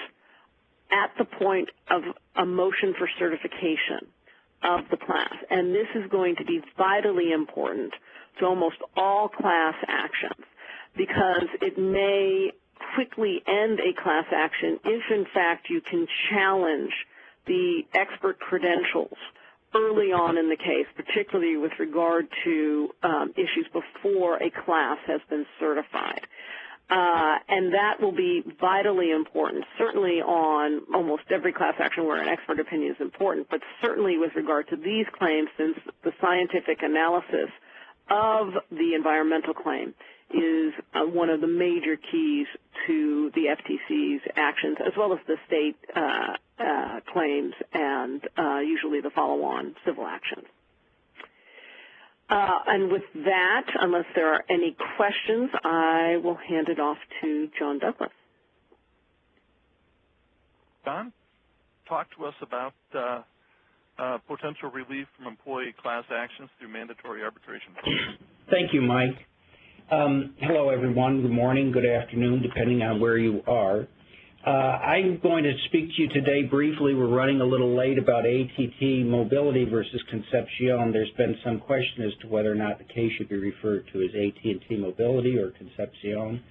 at the point of a motion for certification of the class, and this is going to be vitally important to almost all class actions because it may quickly end a class action if, in fact, you can challenge the expert credentials early on in the case, particularly with regard to issues before a class has been certified. And that will be vitally important, certainly on almost every class action where an expert opinion is important, but certainly with regard to these claims, since the scientific analysis of the environmental claim is one of the major keys to the FTC's actions, as well as the state claims and usually the follow-on civil actions. And with that, unless there are any questions, I will hand it off to John Douglas. John, talk to us about potential relief from employee class actions through mandatory arbitration. Thank you, Mike. Hello, everyone. Good morning, good afternoon, depending on where you are. I'm going to speak to you today briefly. We're running a little late about ATT mobility versus Concepcion. There's been some question as to whether or not the case should be referred to as AT&T mobility or Concepcion.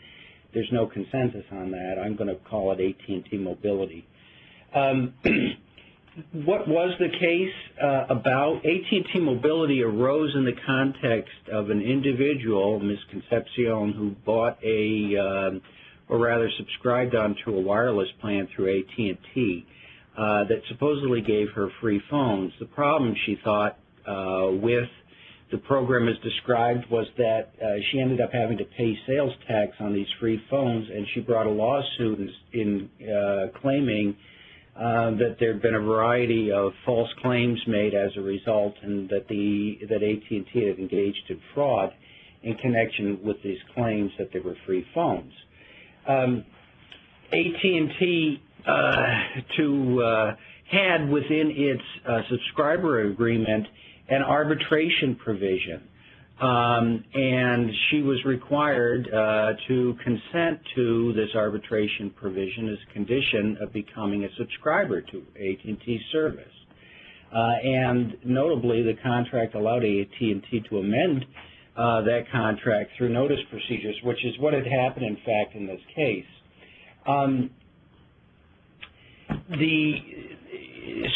There's no consensus on that. I'm going to call it AT&T mobility. What was the case about? AT&T mobility arose in the context of an individual, Ms. Concepcion, who bought or rather subscribed onto a wireless plan through AT&T that supposedly gave her free phones. The problem, she thought, with the program as described was that she ended up having to pay sales tax on these free phones, and she brought a lawsuit in claiming that there had been a variety of false claims made as a result, and that AT&T had engaged in fraud in connection with these claims that they were free phones. AT&T had within its subscriber agreement an arbitration provision, and she was required to consent to this arbitration provision as a condition of becoming a subscriber to AT&T service. And notably, the contract allowed AT&T to amend that contract through notice procedures, which is what had happened, in fact, in this case.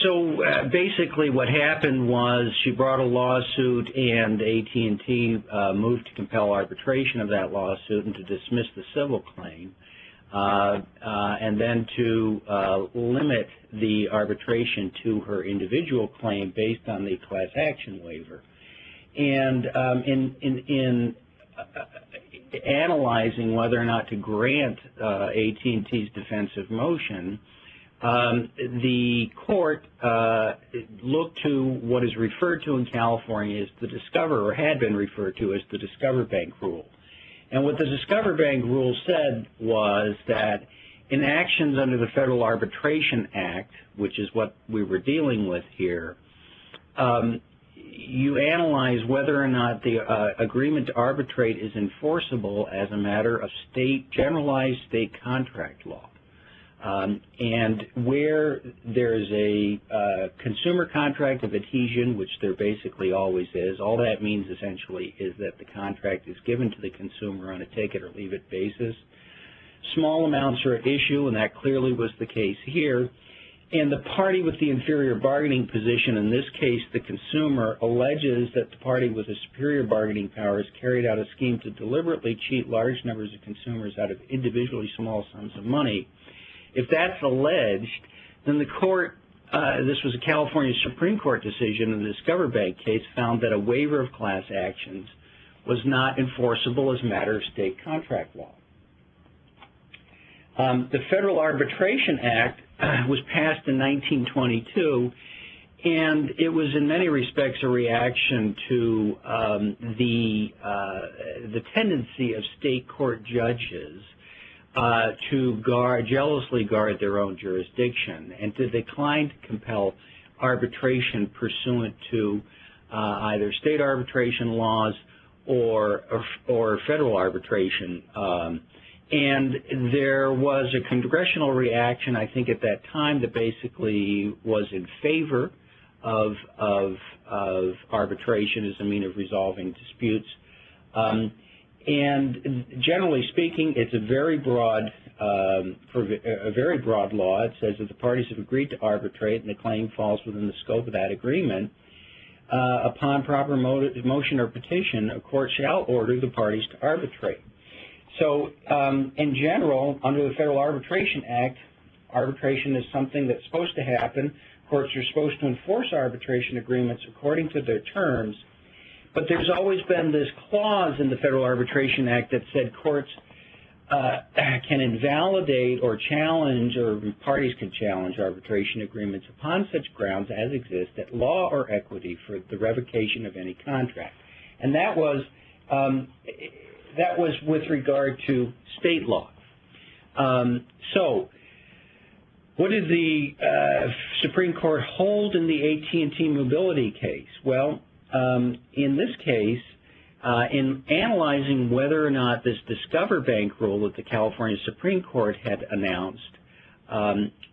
So basically what happened was she brought a lawsuit, and AT&T moved to compel arbitration of that lawsuit and to dismiss the civil claim, and then to limit the arbitration to her individual claim based on the class action waiver. And in analyzing whether or not to grant AT&T's defensive motion, the court looked to what is referred to in California as the Discover, or had been referred to as the Discover Bank rule. And what the Discover Bank rule said was that in actions under the Federal Arbitration Act, which is what we were dealing with here, you analyze whether or not the agreement to arbitrate is enforceable as a matter of generalized state contract law. And where there's a consumer contract of adhesion, which there basically always is, all that means essentially is that the contract is given to the consumer on a take-it-or-leave-it basis. Small amounts are at issue, and that clearly was the case here. And the party with the inferior bargaining position, in this case the consumer, alleges that the party with the superior bargaining powers carried out a scheme to deliberately cheat large numbers of consumers out of individually small sums of money. If that's alleged, then the court, this was a California Supreme Court decision in the Discover Bank case, found that a waiver of class actions was not enforceable as a matter of state contract law. The Federal Arbitration Act was passed in 1922, And it was in many respects a reaction to the tendency of state court judges to jealously guard their own jurisdiction and to decline to compel arbitration pursuant to either state arbitration laws or federal arbitration. And there was a congressional reaction, I think, at that time that basically was in favor of arbitration as a means of resolving disputes. And generally speaking, it's a very broad law. It says that the parties have agreed to arbitrate and the claim falls within the scope of that agreement. Upon proper motion or petition, a court shall order the parties to arbitrate. So in general, under the Federal Arbitration Act, arbitration is something that's supposed to happen. Courts are supposed to enforce arbitration agreements according to their terms. But there's always been this clause in the Federal Arbitration Act that said courts can invalidate or challenge, or parties can challenge arbitration agreements upon such grounds as exist at law or equity for the revocation of any contract. And that was with regard to state law. So what did the Supreme Court hold in the AT&T mobility case? Well, in this case, in analyzing whether or not this Discover Bank rule that the California Supreme Court had announced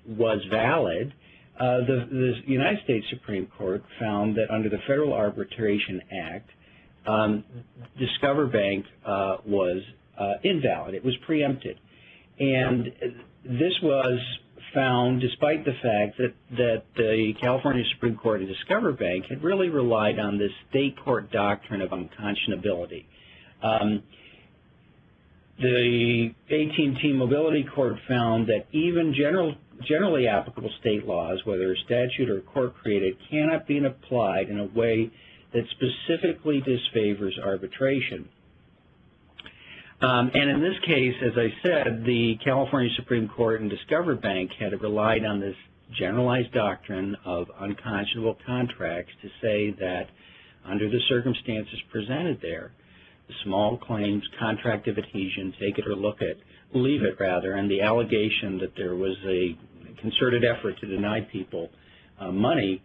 was valid, the United States Supreme Court found that under the Federal Arbitration Act, Discover Bank was invalid. It was preempted. And this was found despite the fact that the California Supreme Court and Discover Bank had really relied on this state court doctrine of unconscionability. The AT&T Mobility Court found that even generally applicable state laws, whether statute or court created, cannot be applied in a way that specifically disfavors arbitration. And in this case, as I said, the California Supreme Court and Discover Bank had relied on this generalized doctrine of unconscionable contracts to say that under the circumstances presented there, the small claims, contract of adhesion, take it or leave it rather, and the allegation that there was a concerted effort to deny people money,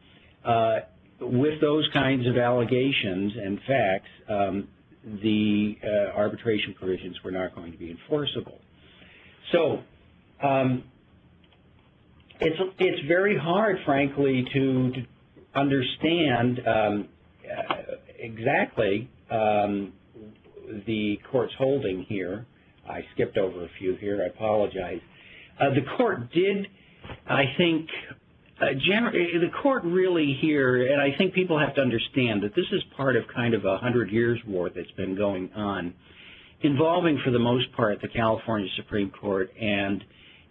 with those kinds of allegations and facts, the arbitration provisions were not going to be enforceable. So it's very hard, frankly, to understand exactly the court's holding here. I skipped over a few here. I apologize. The court did, I think, the court really here, and I think people have to understand that this is part of kind of a 100 years war that's been going on, involving for the most part the California Supreme Court and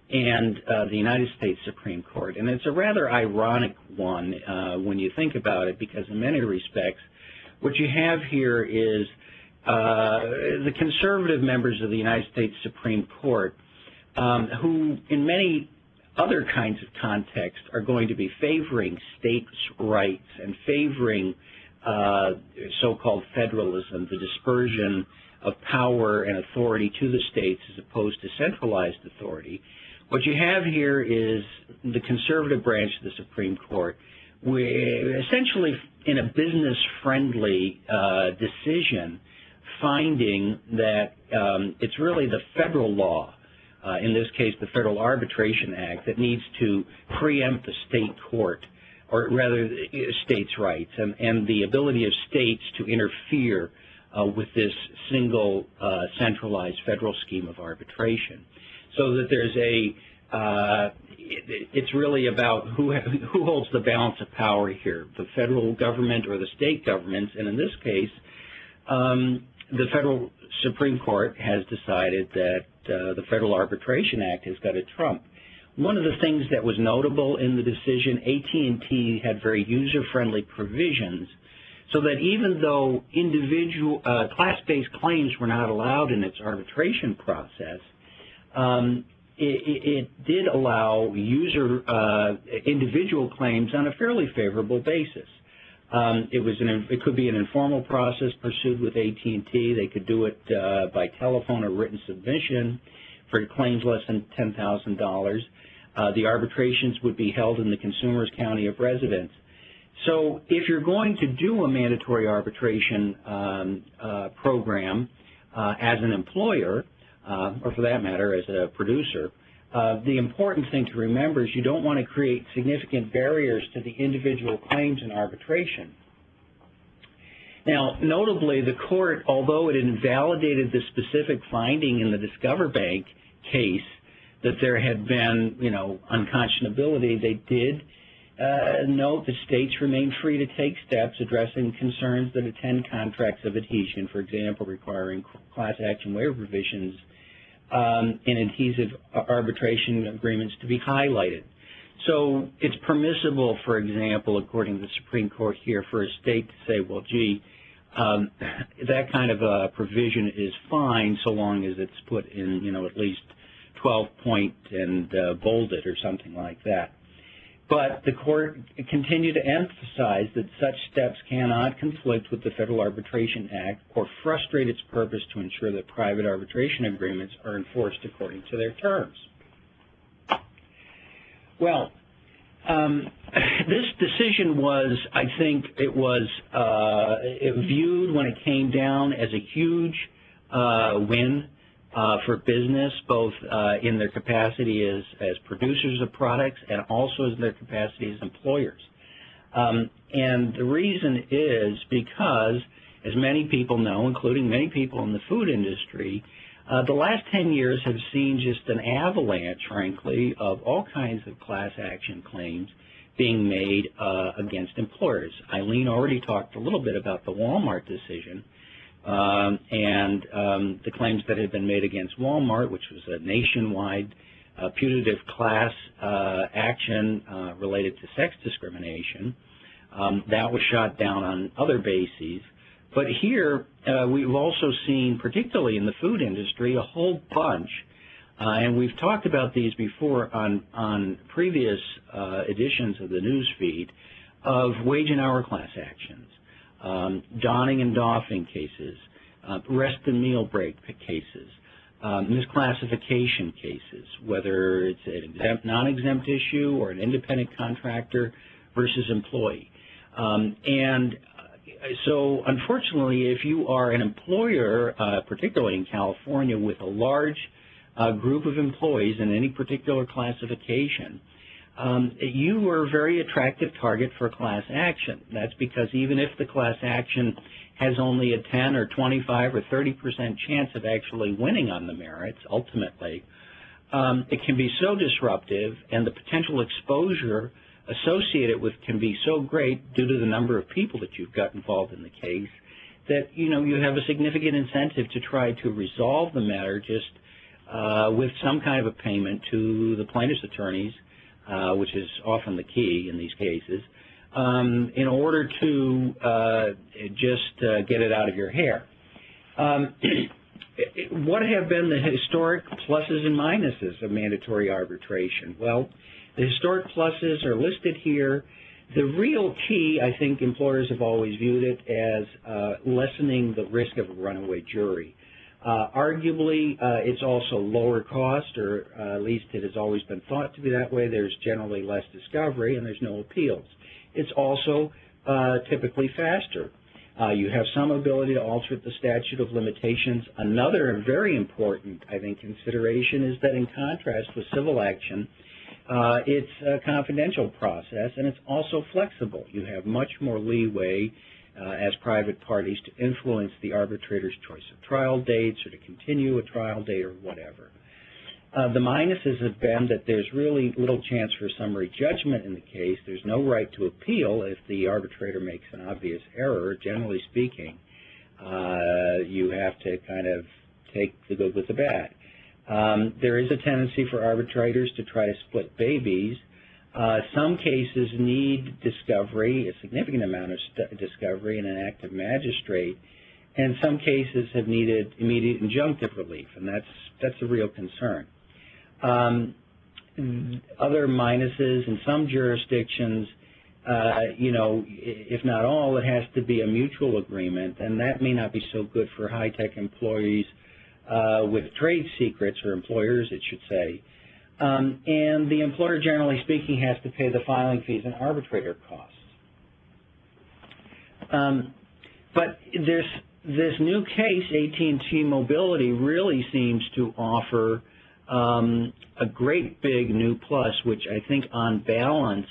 the United States Supreme Court. And it's a rather ironic one when you think about it, because in many respects what you have here is the conservative members of the United States Supreme Court who in many other kinds of contexts are going to be favoring states' rights and favoring so-called federalism, the dispersion of power and authority to the states as opposed to centralized authority. What you have here is the conservative branch of the Supreme Court, essentially in a business-friendly decision, finding that it's really the federal law, in this case the Federal Arbitration Act, that needs to preempt the state court, or rather states' rights, and the ability of states to interfere with this single centralized federal scheme of arbitration. So that there's it's really about who holds the balance of power here, the federal government or the state governments, and in this case, the Federal Supreme Court has decided that the Federal Arbitration Act has got a trump. One of the things that was notable in the decision, AT&T had very user-friendly provisions, so that even though individual class-based claims were not allowed in its arbitration process, it did allow individual claims on a fairly favorable basis. It could be an informal process pursued with AT&T. They could do it by telephone or written submission for claims less than $10,000. The arbitrations would be held in the consumer's county of residence. So if you're going to do a mandatory arbitration program as an employer, or for that matter as a producer, the important thing to remember is you don't want to create significant barriers to the individual claims in arbitration. Now, notably, the court, although it invalidated the specific finding in the Discover Bank case that there had been, unconscionability, they did note that states remain free to take steps addressing concerns that attend contracts of adhesion, for example, requiring class action waiver provisions in adhesive arbitration agreements to be highlighted. So it's permissible, for example, according to the Supreme Court here, for a state to say, well, gee, that kind of a provision is fine so long as it's put in, at least 12-point and bolded or something like that. But the court continued to emphasize that such steps cannot conflict with the Federal Arbitration Act or frustrate its purpose to ensure that private arbitration agreements are enforced according to their terms. Well, this decision was, I think, it was viewed when it came down as a huge win for business, both in their capacity as producers of products and also in their capacity as employers. And the reason is because, as many people know, including many people in the food industry, the last 10 years have seen just an avalanche, frankly, of all kinds of class action claims being made against employers. Eileen already talked a little bit about the Walmart decision and the claims that had been made against Walmart, which was a nationwide putative class action related to sex discrimination. That was shot down on other bases. But here, we've also seen, particularly in the food industry, a whole bunch, and we've talked about these before on previous editions of the NewsFeed, of wage and hour class actions, donning and doffing cases, rest and meal break cases, misclassification cases, whether it's an exempt, non-exempt issue or an independent contractor versus employee. And so, unfortunately, if you are an employer, particularly in California, with a large group of employees in any particular classification, you are a very attractive target for class action. That's because even if the class action has only a 10 or 25 or 30% chance of actually winning on the merits, ultimately, it can be so disruptive and the potential exposure associated with can be so great due to the number of people that you've got involved in the case that, you have a significant incentive to try to resolve the matter just with some kind of a payment to the plaintiff's attorneys, which is often the key in these cases, in order to just get it out of your hair. What have been the historic pluses and minuses of mandatory arbitration? Well, the historic pluses are listed here. The real key, I think employers have always viewed it as lessening the risk of a runaway jury. Arguably, it's also lower cost, or at least it has always been thought to be that way. There's generally less discovery and there's no appeals. It's also typically faster. You have some ability to alter the statute of limitations. Another very important, I think, consideration is that in contrast with civil action, it's a confidential process, and it's also flexible. You have much more leeway as private parties to influence the arbitrator's choice of trial dates or to continue a trial date or whatever. The minuses have been that there's really little chance for summary judgment in the case. There's no right to appeal if the arbitrator makes an obvious error. Generally speaking, you have to kind of take the good with the bad. There is a tendency for arbitrators to try to split babies. Some cases need discovery, a significant amount of discovery in an active magistrate, and some cases have needed immediate injunctive relief, and that's a real concern. Other minuses in some jurisdictions, if not all, it has to be a mutual agreement, and that may not be so good for high-tech employees with trade secrets, or employers, it should say. And the employer, generally speaking, has to pay the filing fees and arbitrator costs. But this new case, AT&T Mobility, really seems to offer a great big new plus, which I think on balance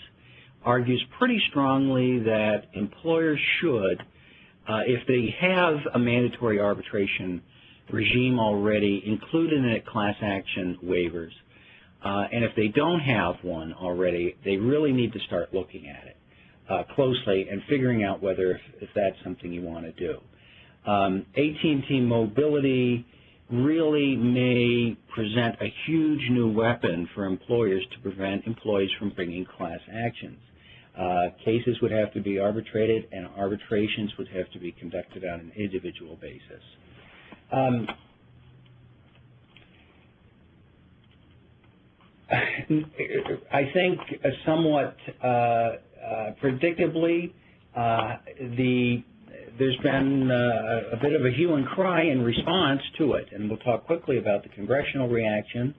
argues pretty strongly that employers should, if they have a mandatory arbitration regime already, include in it class action waivers. And if they don't have one already, they really need to start looking at it closely and figuring out whether if that's something you want to do. AT&T Mobility really may present a huge new weapon for employers to prevent employees from bringing class actions. Cases would have to be arbitrated, and arbitrations would have to be conducted on an individual basis. I think somewhat predictably, there's been a bit of a hue and cry in response to it, and we'll talk quickly about the congressional reaction,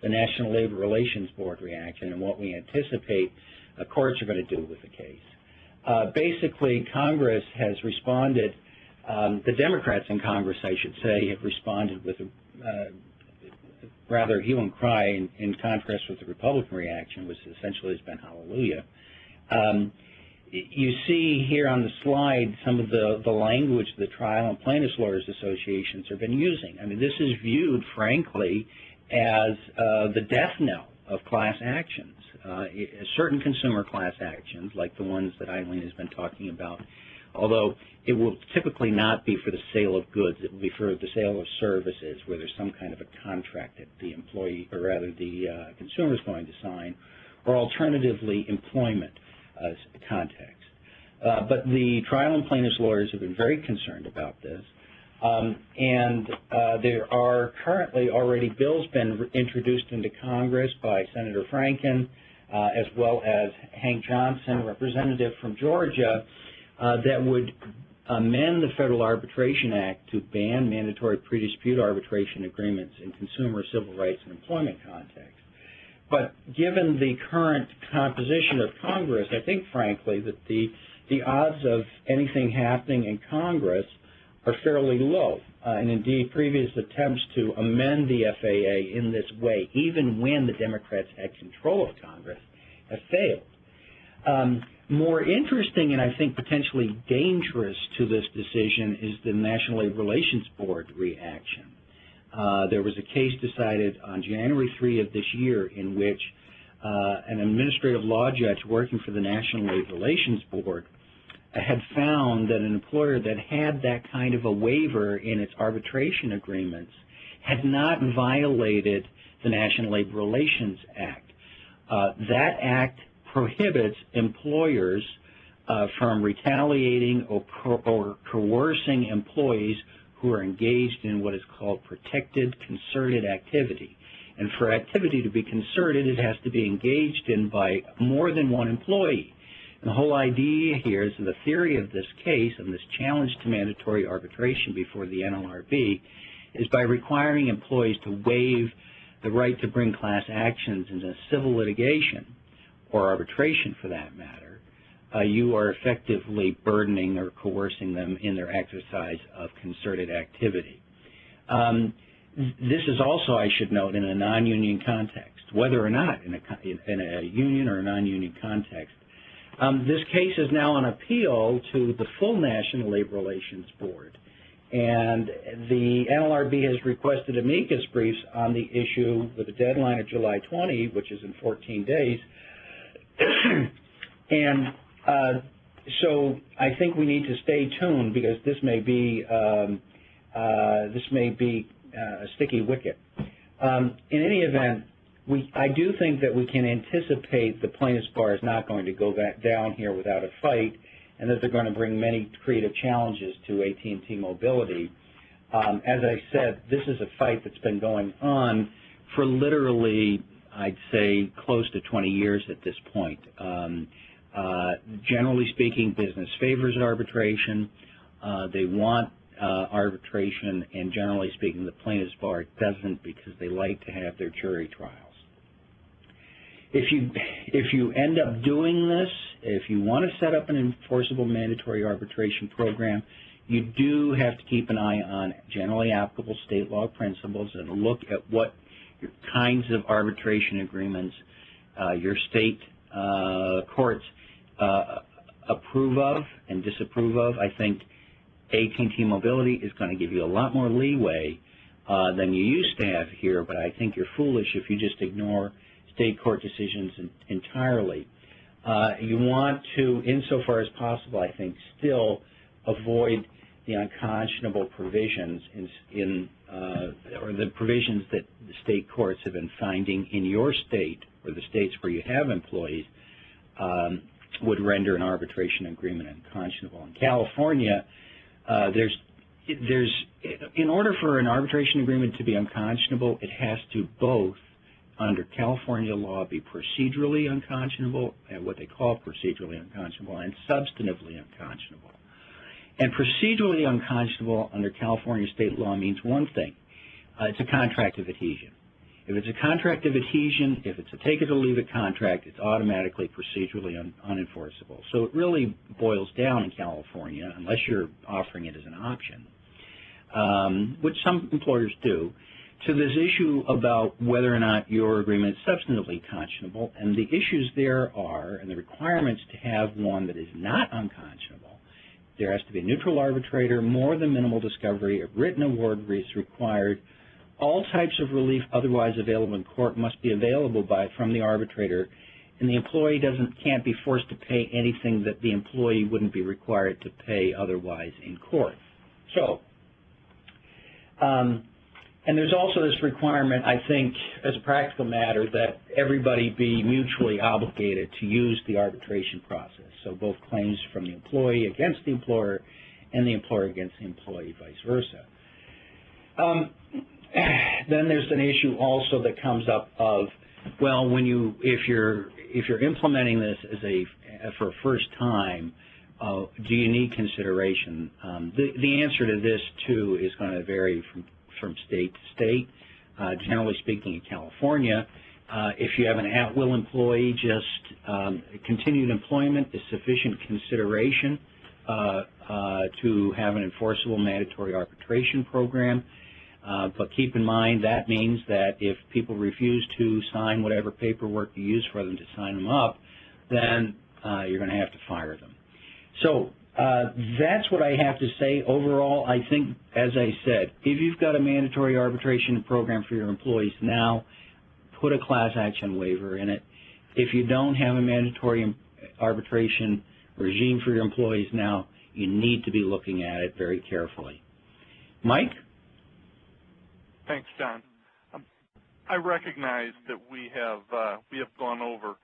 the National Labor Relations Board reaction, and what we anticipate courts are going to do with the case. Basically, Congress has responded, the Democrats in Congress, I should say, have responded with a rather hue and cry in contrast with the Republican reaction, which essentially has been hallelujah. You see here on the slide some of the language the trial and plaintiffs' lawyers associations have been using. I mean, this is viewed, frankly, as the death knell of class actions. Certain consumer class actions, like the ones that Eileen has been talking about, although it will typically not be for the sale of goods, it will be for the sale of services where there's some kind of a contract that the employee, or rather the consumer is going to sign, or alternatively employment context. But the trial and plaintiffs' lawyers have been very concerned about this, and there are currently already bills been introduced into Congress by Senator Franken, as well as Hank Johnson, representative from Georgia, that would amend the Federal Arbitration Act to ban mandatory pre-dispute arbitration agreements in consumer, civil rights, and employment context. But given the current composition of Congress, I think, frankly, that the odds of anything happening in Congress are fairly low. And indeed, previous attempts to amend the FAA in this way, even when the Democrats had control of Congress, have failed. More interesting and I think potentially dangerous to this decision is the National Labor Relations Board reaction. There was a case decided on January 3 of this year in which an administrative law judge working for the National Labor Relations Board had found that an employer that had that kind of a waiver in its arbitration agreements had not violated the National Labor Relations Act. That act prohibits employers from retaliating or coercing employees who are engaged in what is called protected concerted activity. And for activity to be concerted, it has to be engaged in by more than one employee. And the whole idea here is the theory of this case and this challenge to mandatory arbitration before the NLRB is by requiring employees to waive the right to bring class actions in a civil litigation or arbitration for that matter, you are effectively burdening or coercing them in their exercise of concerted activity. This is also, I should note, in a non-union context, whether or not in a union or a non-union context. This case is now on appeal to the full National Labor Relations Board, and the NLRB has requested amicus briefs on the issue with a deadline of July 20, which is in 14 days. And so I think we need to stay tuned because this may be a sticky wicket. In any event, I do think that we can anticipate the plaintiff's bar is not going to go back down here without a fight, and that they're going to bring many creative challenges to AT&T Mobility. As I said, this is a fight that's been going on for literally, I'd say, close to 20 years at this point. Generally speaking, business favors arbitration. They want arbitration, and generally speaking, the plaintiff's bar doesn't because they like to have their jury trials. If you end up doing this, if you want to set up an enforceable mandatory arbitration program, you do have to keep an eye on generally applicable state law principles and look at what kinds of arbitration agreements your state courts approve of and disapprove of. I think AT&T Mobility is going to give you a lot more leeway than you used to have here, but I think you're foolish if you just ignore state court decisions entirely. You want to, insofar as possible, I think, still avoid the unconscionable provisions or the provisions that the state courts have been finding in your state or the states where you have employees would render an arbitration agreement unconscionable. In California, in order for an arbitration agreement to be unconscionable, it has to both, under California law, be procedurally unconscionable, what they call procedurally unconscionable, and substantively unconscionable. And procedurally unconscionable under California state law means one thing. It's a contract of adhesion. If it's a contract of adhesion, if it's a take it or leave it contract, it's automatically procedurally unenforceable. So it really boils down in California, unless you're offering it as an option, which some employers do, to this issue about whether or not your agreement is substantively conscionable. And the issues there are, and the requirements to have one that is not unconscionable. There has to be a neutral arbitrator, more than minimal discovery, a written award is required. All types of relief otherwise available in court must be available from the arbitrator, and the employee can't be forced to pay anything that the employee wouldn't be required to pay otherwise in court. So, and there's also this requirement, I think, as a practical matter, that everybody be mutually obligated to use the arbitration process. So both claims from the employee against the employer and the employer against the employee, vice versa. Then there's an issue also that comes up of, well, if you're implementing this for a first time, do you need consideration? The answer to this too is going to vary from state to state. Generally speaking, in California, if you have an at-will employee, just continued employment is sufficient consideration to have an enforceable mandatory arbitration program. But keep in mind that means that if people refuse to sign whatever paperwork you use for them to sign them up, then you're going to have to fire them. So that's what I have to say. Overall, I think, as I said, if you've got a mandatory arbitration program for your employees now, put a class action waiver in it. If you don't have a mandatory arbitration regime for your employees now, you need to be looking at it very carefully. Mike? Thanks, John. I recognize that we have gone over.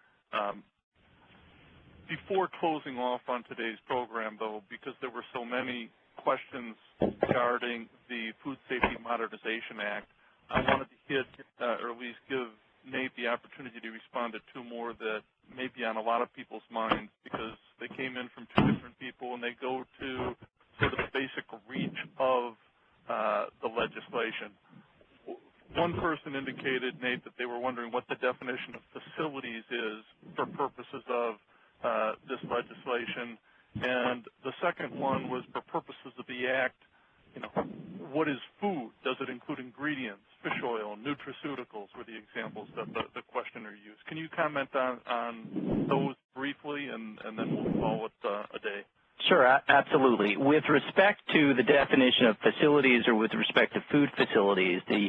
Before closing off on today's program, though, because there were so many questions regarding the Food Safety Modernization Act, I wanted to hit, or at least give Nate the opportunity to respond to two more that may be on a lot of people's minds, because they came in from two different people and they go to sort of the basic reach of the legislation. One person indicated, Nate, that they were wondering what the definition of facilities is for purposes of this legislation, and the second one was for purposes of the Act, what is food? Does it include ingredients, fish oil, nutraceuticals were the examples that the questioner used. Can you comment on those briefly, and then we'll call it a day? Sure, absolutely. With respect to the definition of facilities or with respect to food facilities, the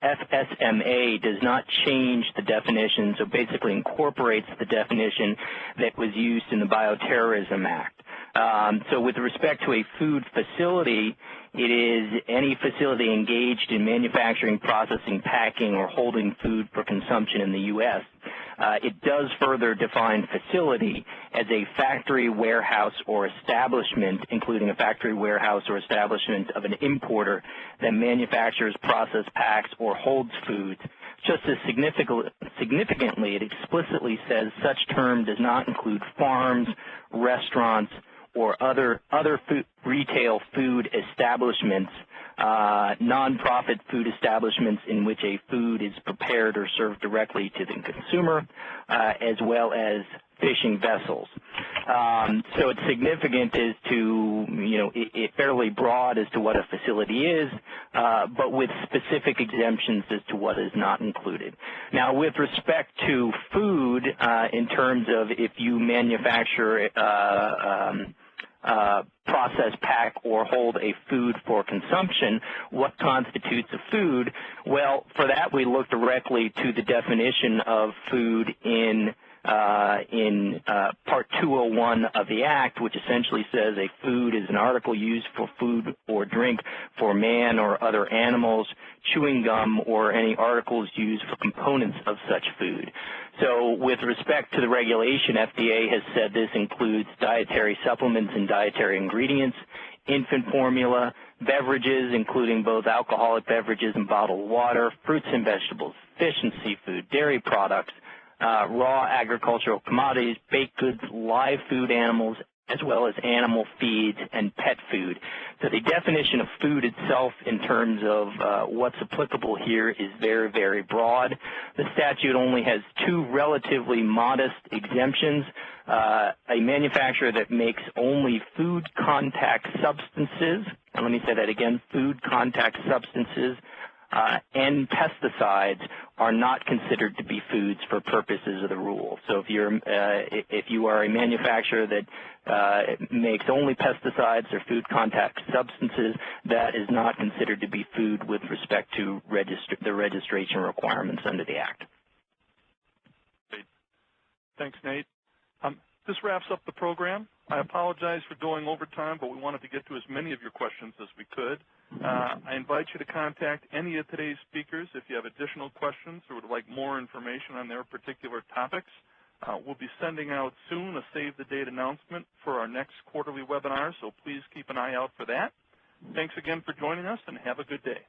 FSMA does not change the definition, so basically incorporates the definition that was used in the Bioterrorism Act. So with respect to a food facility, it is any facility engaged in manufacturing, processing, packing, or holding food for consumption in the U.S. It does further define facility as a factory, warehouse, or establishment, including a factory, warehouse, or establishment of an importer that manufactures, processes, packs, or holds foods Just as significantly, it explicitly says such term does not include farms, restaurants, or other retail food establishments, nonprofit food establishments in which a food is prepared or served directly to the consumer, as well as fishing vessels. So it's significant as to, it's fairly broad as to what a facility is, but with specific exemptions as to what is not included. Now, with respect to food, in terms of if you manufacture process, pack, or hold a food for consumption, what constitutes a food? Well, for that we look directly to the definition of food in Part 201 of the Act, which essentially says a food is an article used for food or drink for man or other animals, chewing gum, or any articles used for components of such food. So with respect to the regulation, FDA has said this includes dietary supplements and dietary ingredients, infant formula, beverages, including both alcoholic beverages and bottled water, fruits and vegetables, fish and seafood, dairy products, raw agricultural commodities, baked goods, live food animals, as well as animal feeds and pet food. So the definition of food itself in terms of what's applicable here is very, very broad. The statute only has two relatively modest exemptions. A manufacturer that makes only food contact substances, and let me say that again, food contact substances, and pesticides are not considered to be foods for purposes of the rule. So if you are a manufacturer that makes only pesticides or food contact substances, that is not considered to be food with respect to the registration requirements under the Act. Great. Thanks, Nate. This wraps up the program. I apologize for going over time, but we wanted to get to as many of your questions as we could. I invite you to contact any of today's speakers if you have additional questions or would like more information on their particular topics. We'll be sending out soon a Save the Date announcement for our next quarterly webinar, so please keep an eye out for that. Thanks again for joining us, and have a good day.